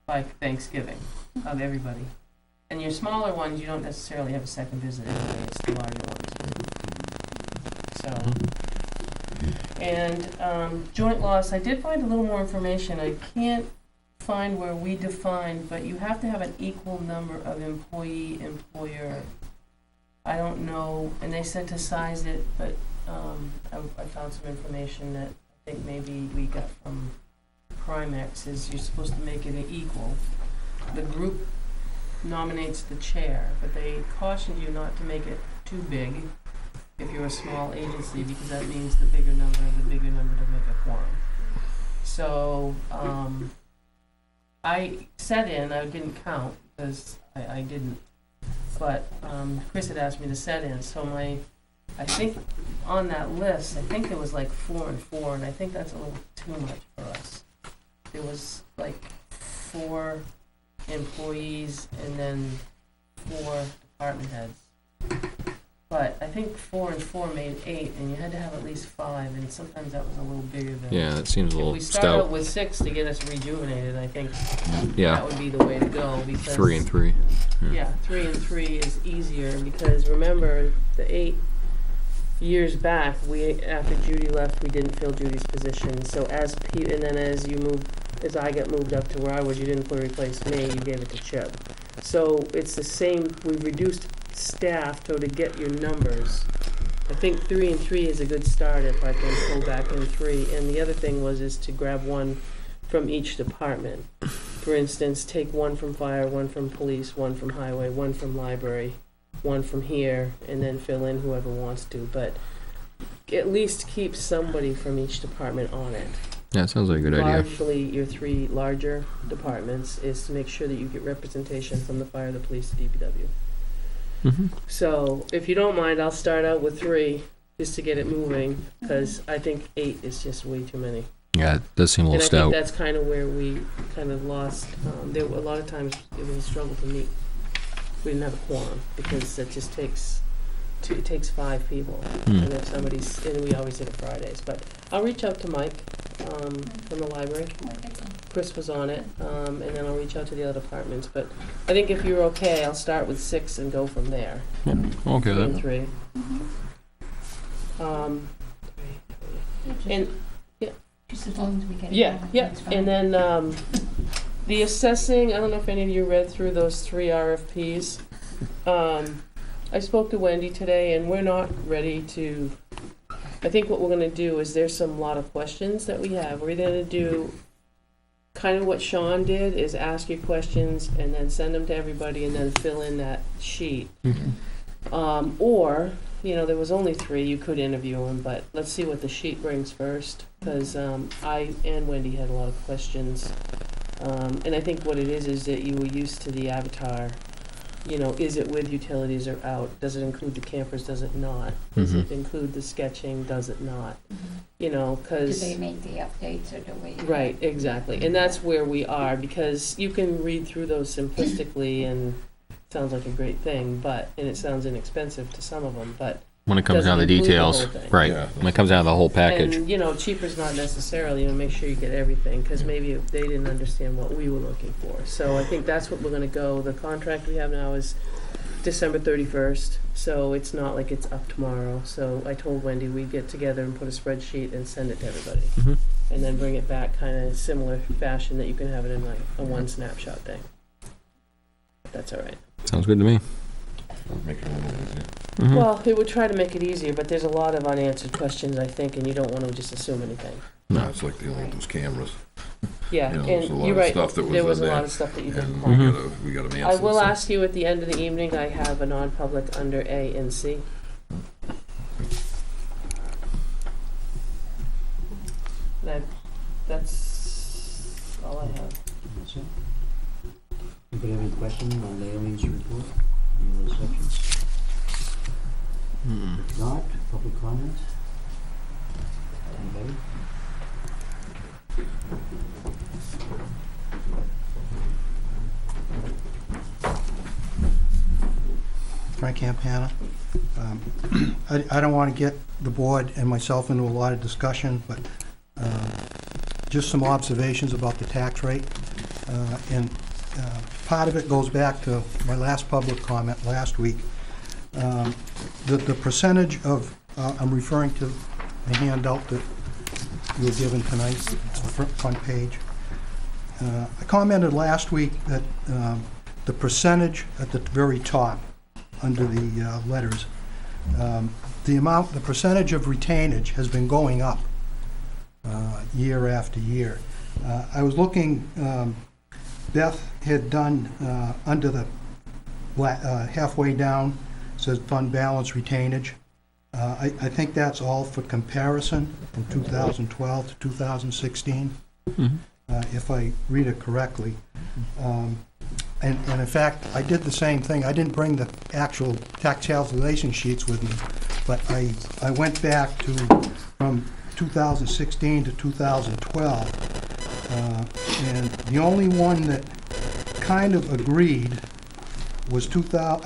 by Thanksgiving of everybody. And your smaller ones, you don't necessarily have a second visit, it's the larger ones. So, and joint loss, I did find a little more information. I can't find where we defined, but you have to have an equal number of employee-employer. I don't know, and they said to size it, but I found some information that I think maybe we got from Primex, is you're supposed to make it an equal. The group nominates the chair, but they cautioned you not to make it too big if you're a small agency, because that means the bigger number to make a quorum. So, I set in, I didn't count, because I didn't, but Chris had asked me to set in, so I think on that list, I think it was like 4 and 4, and I think that's a little too much for us. It was like 4 employees and then 4 department heads. But I think 4 and 4 made 8, and you had to have at least 5, and sometimes that was a little bigger than. Yeah, that seems a If little we start out stout. with 6 to get us rejuvenated, I think that Yeah, would be the way to go, because. 3 and 3. Yeah, 3 and 3 is easier, because remember, the 8 years back, after Judy left, we didn't fill Judy's position, so and then as I got moved up to where I was, you didn't replace me, you gave it to Chip. So it's the same, we've reduced staff to get your numbers. I think 3 and 3 is a good start if I can pull back in 3, and the other thing is to grab one from each department. For instance, take 1 from fire, 1 from police, 1 from highway, 1 from library, 1 from here, and then fill in whoever wants to, but at least keep somebody from each department on it. Yeah, it sounds like a good idea. largely your three larger departments, is to make sure that you get representation from the fire, the police, the DPW. Mm-hmm. So if you don't mind, I'll start out with 3, just to get it moving, because I think 8 is just way too many. Yeah, it does seem a And little I think stout. that's kind of where we kind of lost, there were a lot of times it was a struggle to meet. We didn't have a quorum, because it just takes, it takes 5 people. Hmm. And if somebody's, and we always did it Fridays, but I'll reach out to Mike, from the library. Chris was on it, and then I'll reach out to the other departments, but I think if you're okay, I'll start with 6 and go from there. Okay, 2 and then. 3. And, Just as long as we get it yeah, going, yeah, that's fine. and then, the assessing, I don't know if any of you read through those 3 RFPs. I spoke to Wendy today, and we're not ready to, I think what we're gonna do is there's lot of questions that we have. We're either gonna do kind of what Sean did, is ask you questions and then send them to everybody and then fill in that sheet. Or, you know, there was only 3, you could interview them, but let's see what the sheet brings first, because I and Wendy had a lot of questions. And I think what it is that you were used to the Avatar. You know, is it with utilities or out? Does it include the campers? Does it not? Does it include the sketching? Does it not? You know, Do because... they make the updates or do we? Right, exactly. And that's where we are, because you can read through those simplistically and it sounds like a great thing, but, and it sounds inexpensive to some of them, but When it comes down to doesn't include the details, whole thing. right, Yeah. when it comes down to the whole package. And, you know, cheaper's not necessarily, you know, make sure you get everything, because maybe they didn't understand what we were looking for. So I think that's what we're gonna go. The contract we have now is December 31st, so it's not like it's up tomorrow. So I told Wendy we'd get together and put a spreadsheet and send it to everybody. Mhm. And then bring it back kind of similar fashion that you can have it in like a one snapshot thing. That's all right. Sounds good to me. Make it a little easier. Mhm. Well, it would try to make it easier, but there's a lot of unanswered questions, I think, and you don't want to just assume anything. No, it's like dealing with those cameras. Yeah, You know, there's a and lot you're of right, stuff that was there was in a there, lot of stuff that you didn't And like. we got them answered. I will so- ask you at the end of the evening, I have a non-public under A and C. That's all I have. That's it. Anybody have any questions on Naomi's report? Any other sections? If not, public comment? Anybody? Frank Campana. I don't want to get the board and myself into a lot of discussion, but just some observations about the tax rate. And part of it goes back to my last public comment last week. The percentage of, I'm referring to the handout that you were given tonight, it's the front page. I commented last week that the percentage at the very top, under the letters, the percentage of retainage has been going up year after year. I was looking, Beth had done under the halfway down, says fund balance retainage. I think that's all for comparison from 2012 to 2016, if I read it correctly. And in fact, I did the same thing. I didn't bring the actual tax calculation sheets with me, but I went back to from 2016 to 2012. And the only one that kind of agreed was 2012.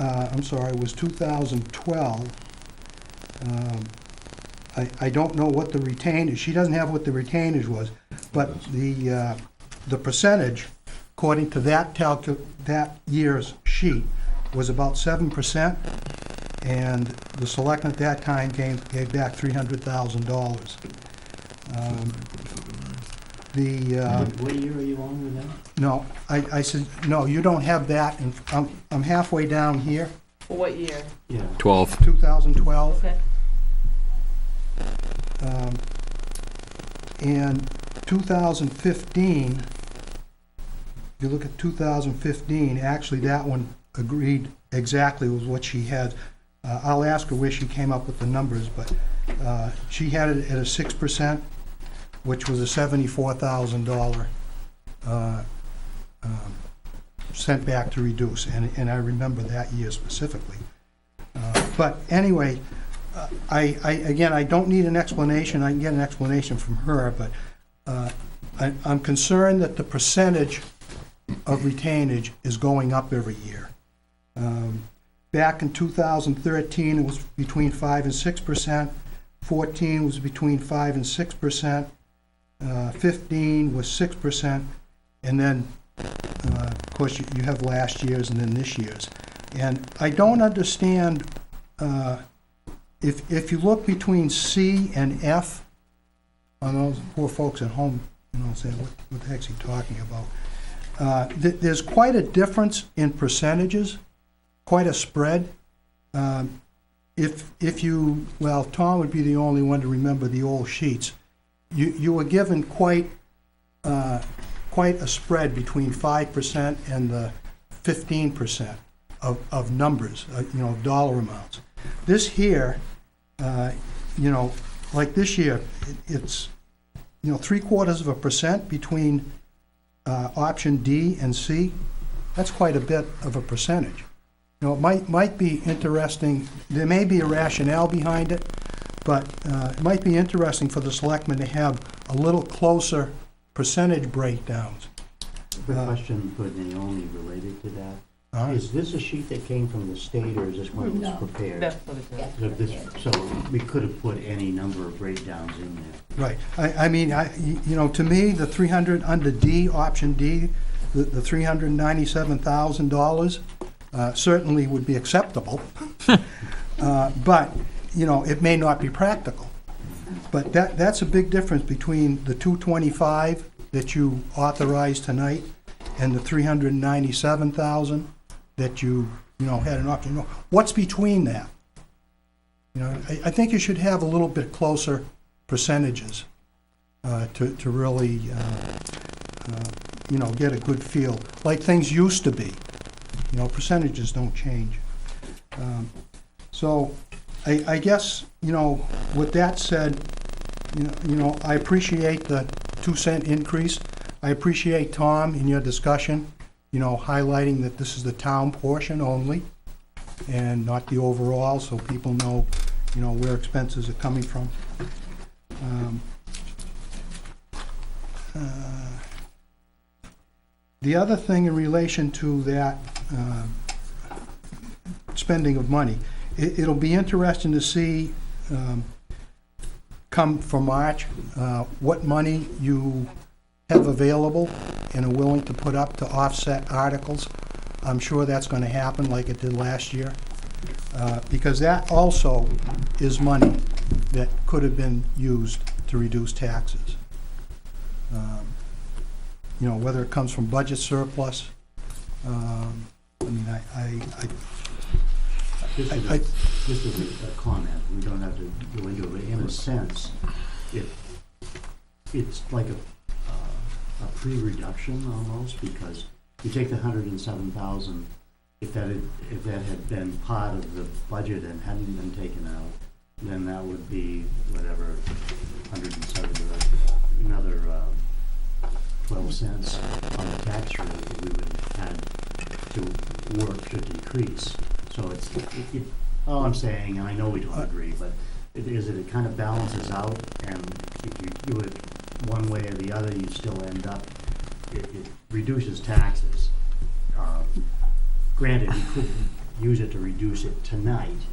I don't know what the retainage, she doesn't have what the retainage was, but the percentage, according to that year's sheet, was about 7%, and the selectmen at that time gave back $300,000. What year are you on with that? No, I said, no, you don't have that, and I'm halfway down here, For what year? Yeah. 12. 2012. Okay. And 2015, if you look at 2015, actually that one agreed exactly with what she had. I'll ask her where she came up with the numbers, but she had it at a 6% which was a $74,000 sent back to reduce, and I remember that year specifically. But anyway, again, I don't need an explanation. I can get an explanation from her, but I'm concerned that the percentage of retainage is going up every year. Back in 2013, it was between 5 and 6%. 14 was between 5 and 6%. 15 was 6%. And then, of course, you have last year's and then this year's. And I don't understand, if you look between C and F, on those poor folks at home, saying, what the heck's he talking about? There's quite a difference in percentages, quite a spread. If you, well, Tom would be the only one to remember the old sheets. You were given quite a spread between 5% and the 15% of numbers, dollar amounts. This here, like this year, it's 0.75% between option D and C. That's quite a bit of a percentage. It might be interesting, there may be a rationale behind it, but it might be interesting for the selectmen to have a little closer percentage breakdowns. Quick question for Naomi related to that. Is this a sheet that came from the state, or is this one that was prepared? That's what it is. So we could have put any number of breakdowns in there. Right. I mean, to me, the 300 under D, option D, the $397,000 certainly would be acceptable. But, it may not be practical. But that's a big difference between the 225 that you authorized tonight and the 397,000 that you had an option. What's between that? I think you should have a little bit closer percentages to really get a good feel, like things used to be. Percentages don't change. So I guess, with that said, I appreciate the 2-cent increase. I appreciate, Tom, in your discussion, highlighting that this is the town portion only and not the overall, so people know, where expenses are coming from. The other thing in relation to that spending of money, it'll be interesting to see come for March what money you have available and are willing to put up to offset articles. I'm sure that's going to happen like it did last year, because that also is money that could have been used to reduce taxes. Whether it comes from budget surplus. This is a comment. We don't have to go into it, but in a sense, it's like a pre-reduction almost, because you take the 107,000. If that had been part of the budget and hadn't been taken out, then that would be whatever 170, another 12 cents on the tax rate that we would have had to work to decrease. So all I'm saying, and I know we don't agree, but it kind of balances out, and if you do it one way or the other, you still end up, it reduces taxes. Granted, you could use it to reduce it tonight,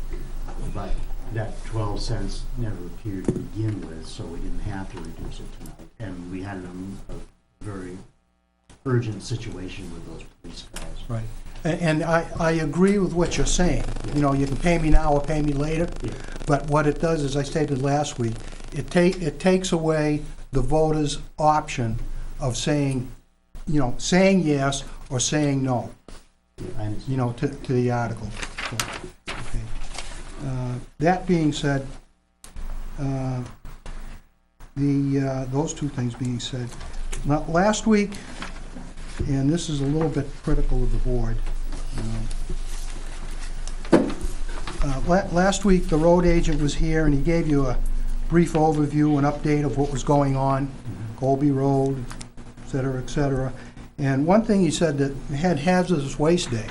but that 12 cents never appeared to begin with, so we didn't have to reduce it tonight. And we had a very urgent situation with those police cars. Right. And I agree with what you're saying. You can pay me now or pay me later. Yeah. But what it does, as I stated last week, it takes away the voter's option of saying yes or saying no, to the article. So, okay. That being said, those two things being said, now, last week, and this is a little bit critical of the board, last week the road agent was here and he gave you a brief overview and update of what was going on, Colby Road, et cetera, et cetera. And one thing he said, that we had hazardous waste day.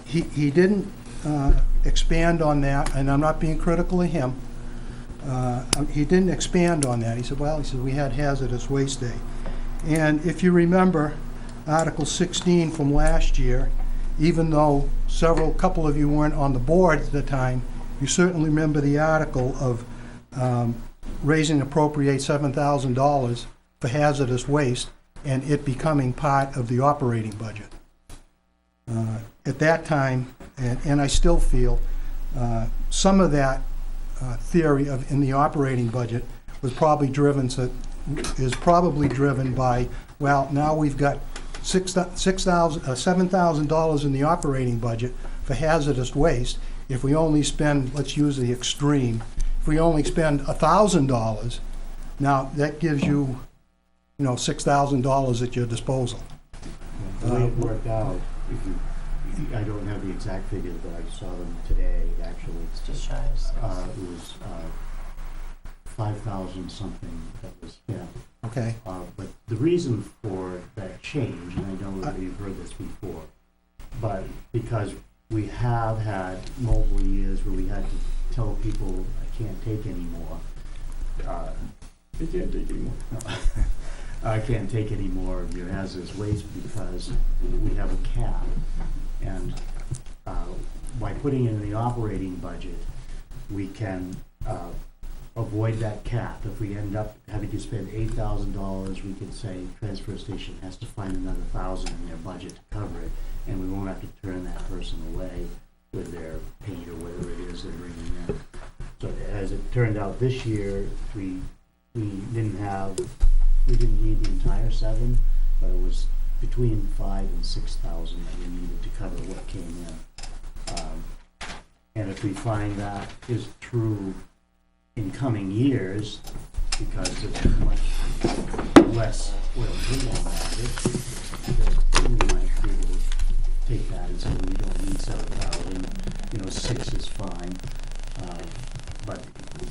He didn't expand on that, and I'm not being critical of him. He didn't expand on that. He said, well, we had hazardous waste day. And if you remember Article 16 from last year, even though couple of you weren't on the board at the time, you certainly remember the article of raising appropriate $7,000 for hazardous waste and it becoming part of the operating budget. At that time, and I still feel, some of that theory in the operating budget was probably is probably driven by, well, now we've got $7,000 in the operating budget for hazardous waste. If we only spend, let's use the extreme, if we only spend $1,000, now that gives you, $6,000 at your disposal. The way it worked out, I don't have the exact figures, but I saw them today, actually. It's just shy of 6. It was 5,000 something that was spent. Okay. But the reason for that change, and I know that you've heard this before, but because we have had multiple years where we had to tell people, I can't take anymore. They can't take anymore. I can't take any more of your hazardous waste because we have a cap. And by putting it in the operating budget, we can avoid that cap. If we end up having to spend $8,000, we could say transfer station has to find another $1,000 in their budget to cover it, and we won't have to turn that person away with their paint or whatever it is they're bringing in. So as it turned out this year, we didn't need the entire 7, but it was between 5,000 and 6,000 that we needed to cover what came in. And if we find that is true in coming years, because there's much less oil being added, then we might be able to take that and say we don't need 7,000. 6 is fine. But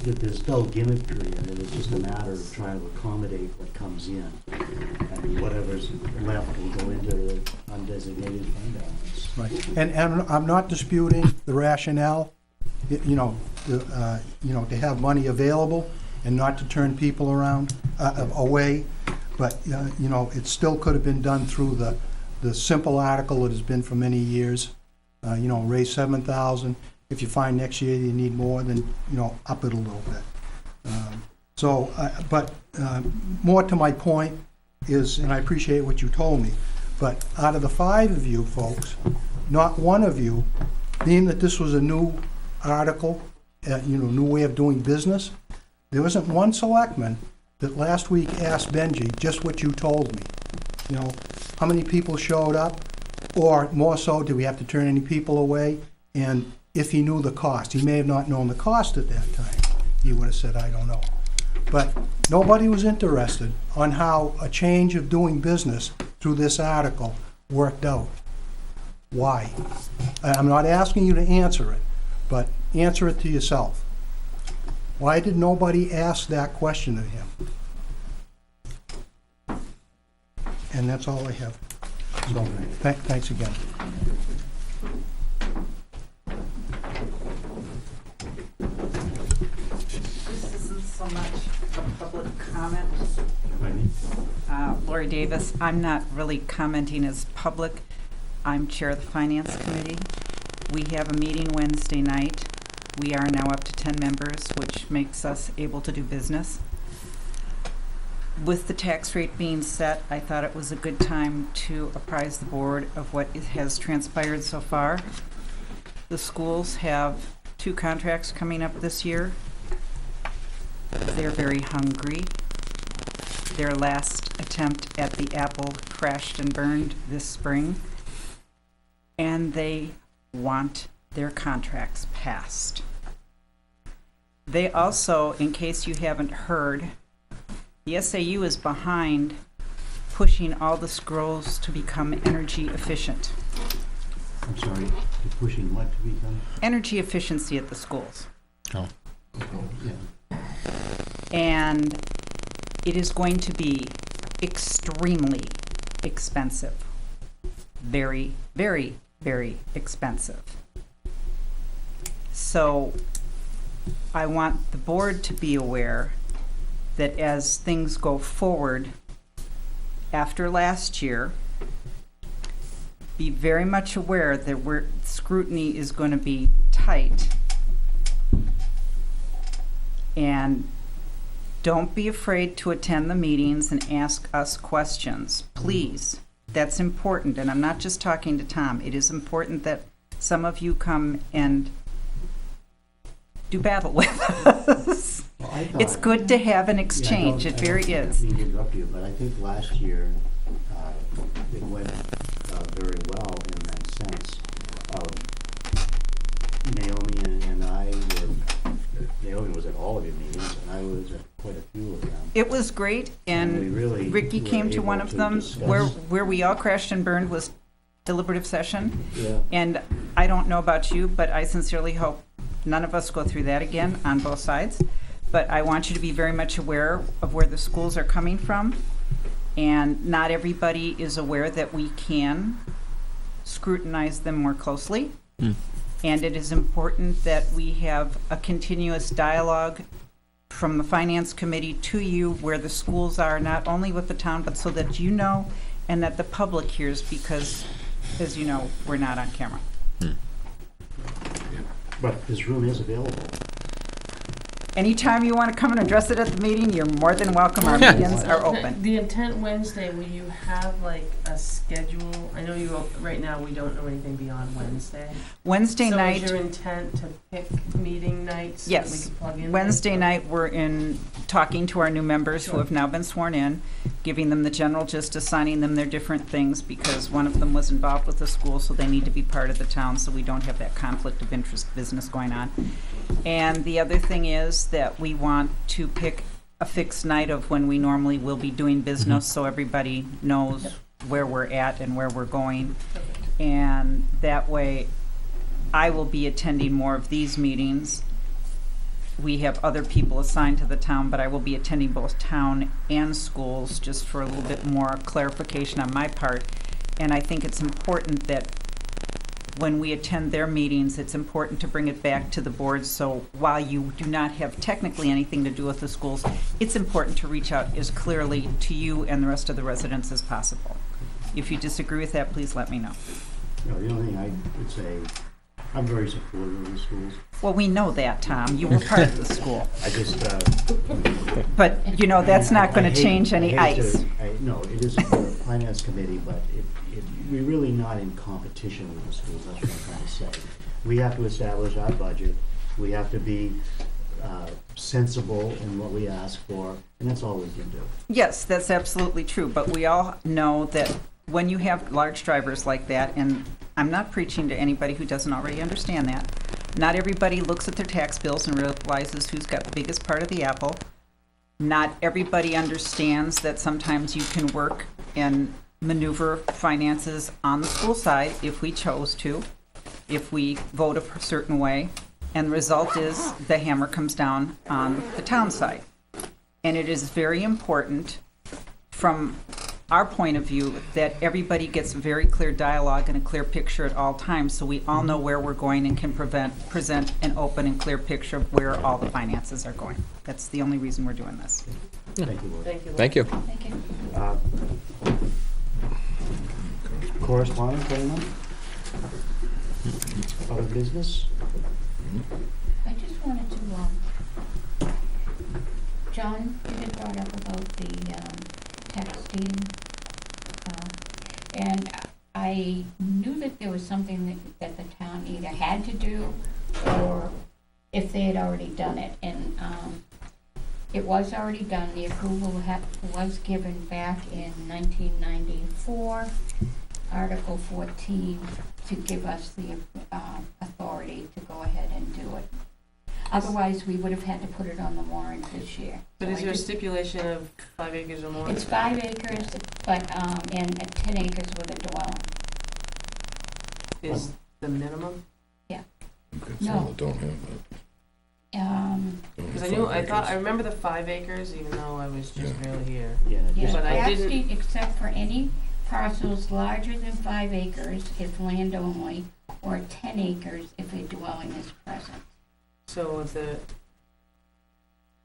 there's no gimmickry in it. It's just a matter of trying to accommodate what comes in, and whatever's left will go into the undesignated fund balance. Right. And I'm not disputing the rationale, to have money available and not to turn people away, but it still could have been done through the simple article it has been for many years. Raise 7,000. If you find next year you need more, then up it a little bit. But more to my point is, and I appreciate what you told me, but out of the 5 of you folks, not one of you, being that this was a new article, new way of doing business, there wasn't one selectman that last week asked Benji just what you told me. How many people showed up, or more so, do we have to turn any people away? And if he knew the cost, he may have not known the cost at that time. He would have said, I don't know. But nobody was interested on how a change of doing business through this article worked out. Why? I'm not asking you to answer it, but answer it to yourself. Why did nobody ask that question of him? And that's all I have. So, thanks again. This isn't so much a public comment. Lori Davis, I'm not really commenting as public. I'm chair of the Finance Committee. We have a meeting Wednesday night. We are now up to 10 members, which makes us able to do business. With the tax rate being set, I thought it was a good time to apprise the board of what has transpired so far. The schools have 2 contracts coming up this year. They're very hungry. Their last attempt at the apple crashed and burned this spring, and they want their contracts passed. They also, in case you haven't heard, the SAU is behind pushing all the schools to become energy efficient. I'm sorry, pushing what to become? Energy efficiency at the schools. Oh. And it is going to be extremely expensive. Very, very, very expensive. So I want the board to be aware that as things go forward after last year, be very much aware that scrutiny is going to be tight. And don't be afraid to attend the meetings and ask us questions, please. That's important, and I'm not just talking to Tom. It is important that some of you come and do battle with us. Well, I thought- It's good to have an exchange, it very I is. don't mean to interrupt you, but I think last year, it went very well in that sense. Naomi and I were, Naomi was at all of your meetings, and I was at quite a few of them. It was great, And we and really Ricky were came to able one of to them discuss- where we all crashed and burned was deliberative session. Yeah. And I don't know about you, but I sincerely hope none of us go through that again on both sides. But I want you to be very much aware of where the schools are coming from. And not everybody is aware that we can scrutinize them more closely. And it is important that we have a continuous dialogue from the Finance Committee to you where the schools are, not only with the town, but so that you know and that the public hears, because, as you know, we're not on camera. But this room is available. Anytime you want to come and address it at the meeting, you're more than welcome. Our meetings are open. The intent Wednesday, will you have like a schedule? I know right now we don't know anything beyond Wednesday. Wednesday So night. is your intent to pick meeting nights that we Yes. can plug in? Wednesday night, we're in talking to our new members who have now been sworn in, giving them the general gist, assigning them their different things, because one of them was involved with the school, so they need to be part of the town, so we don't have that conflict of interest business going on. And the other thing is that we want to pick a fixed night of when we normally will be doing business, so everybody knows where we're at and where we're going. And that way, I will be attending more of these meetings. We have other people assigned to the town, but I will be attending both town and schools, just for a little bit more clarification on my part. And I think it's important that when we attend their meetings, it's important to bring it back to the board, so while you do not have technically anything to do with the schools, it's important to reach out as clearly to you and the rest of the residents as possible. If you disagree with that, please let me know. No, the only thing I would say, I'm very supportive of the schools. Well, we know that, Tom. You were part of the school. I just, But, you know, that's not going to change any ice. No, it is for the finance committee, but we're really not in competition with the schools, that's what I'm trying to say. We have to establish our budget, we have to be sensible in what we ask for, and that's all we can do. Yes, that's absolutely true, but we all know that when you have large drivers like that, and I'm not preaching to anybody who doesn't already understand that, not everybody looks at their tax bills and realizes who's got the biggest part of the apple. Not everybody understands that sometimes you can work and maneuver finances on the school side if we chose to, if we vote a certain way, and the result is the hammer comes down on the town side. And it is very important from our point of view that everybody gets very clear dialogue and a clear picture at all times, so we all know where we're going and can present an open and clear picture of where all the finances are going. That's the only reason we're doing this. Thank you, Lord. Thank you. Thank you. Thank you. Correspondence, anyone? Other business? I just wanted to, John, you had brought up about the texting, and I knew that there was something that the town either had to do, or if they had already done it, and it was already done. The approval was given back in 1994, Article 14, to give us the authority to go ahead and do it. Otherwise, we would have had to put it on the warrant this year. But So is I there a just- stipulation of 5 acres or more? It's 5 acres, but, and 10 acres with a dwelling. Is the minimum? No. Don't have that. Because I remember the 5 acres, even though I was just barely here. Yeah, Yes, But I didn't- actually, except for any parcels larger than 5 acres if land only, or 10 acres if a dwelling is present. So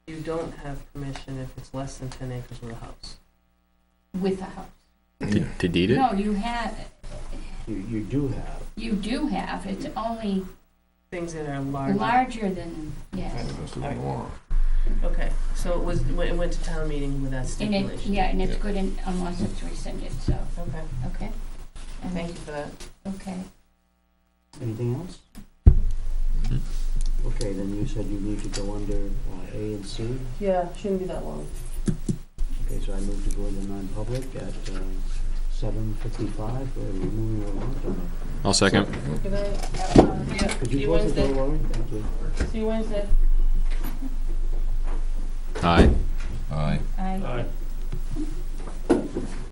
you don't have permission if it's less than 10 acres with a house. With a house. To deed it? No, you have, you do have. you do have, it's only Things that are larger. larger than, yes. Okay, so it went to town meeting with that And it, stipulation. yeah, and it's good unless it's rescinded, so, Okay, okay? And thank you for that. Okay. Anything else? Okay, then you said you need to go under A and C. Yeah, shouldn't be that long. Okay, so I move to go into non-public at 7:55. We're moving along. I'll second. Good night. Yeah, Could see you you close the door, Wednesday. Laurie? Thank you. See you Wednesday. Aye. Aye. I, Aye.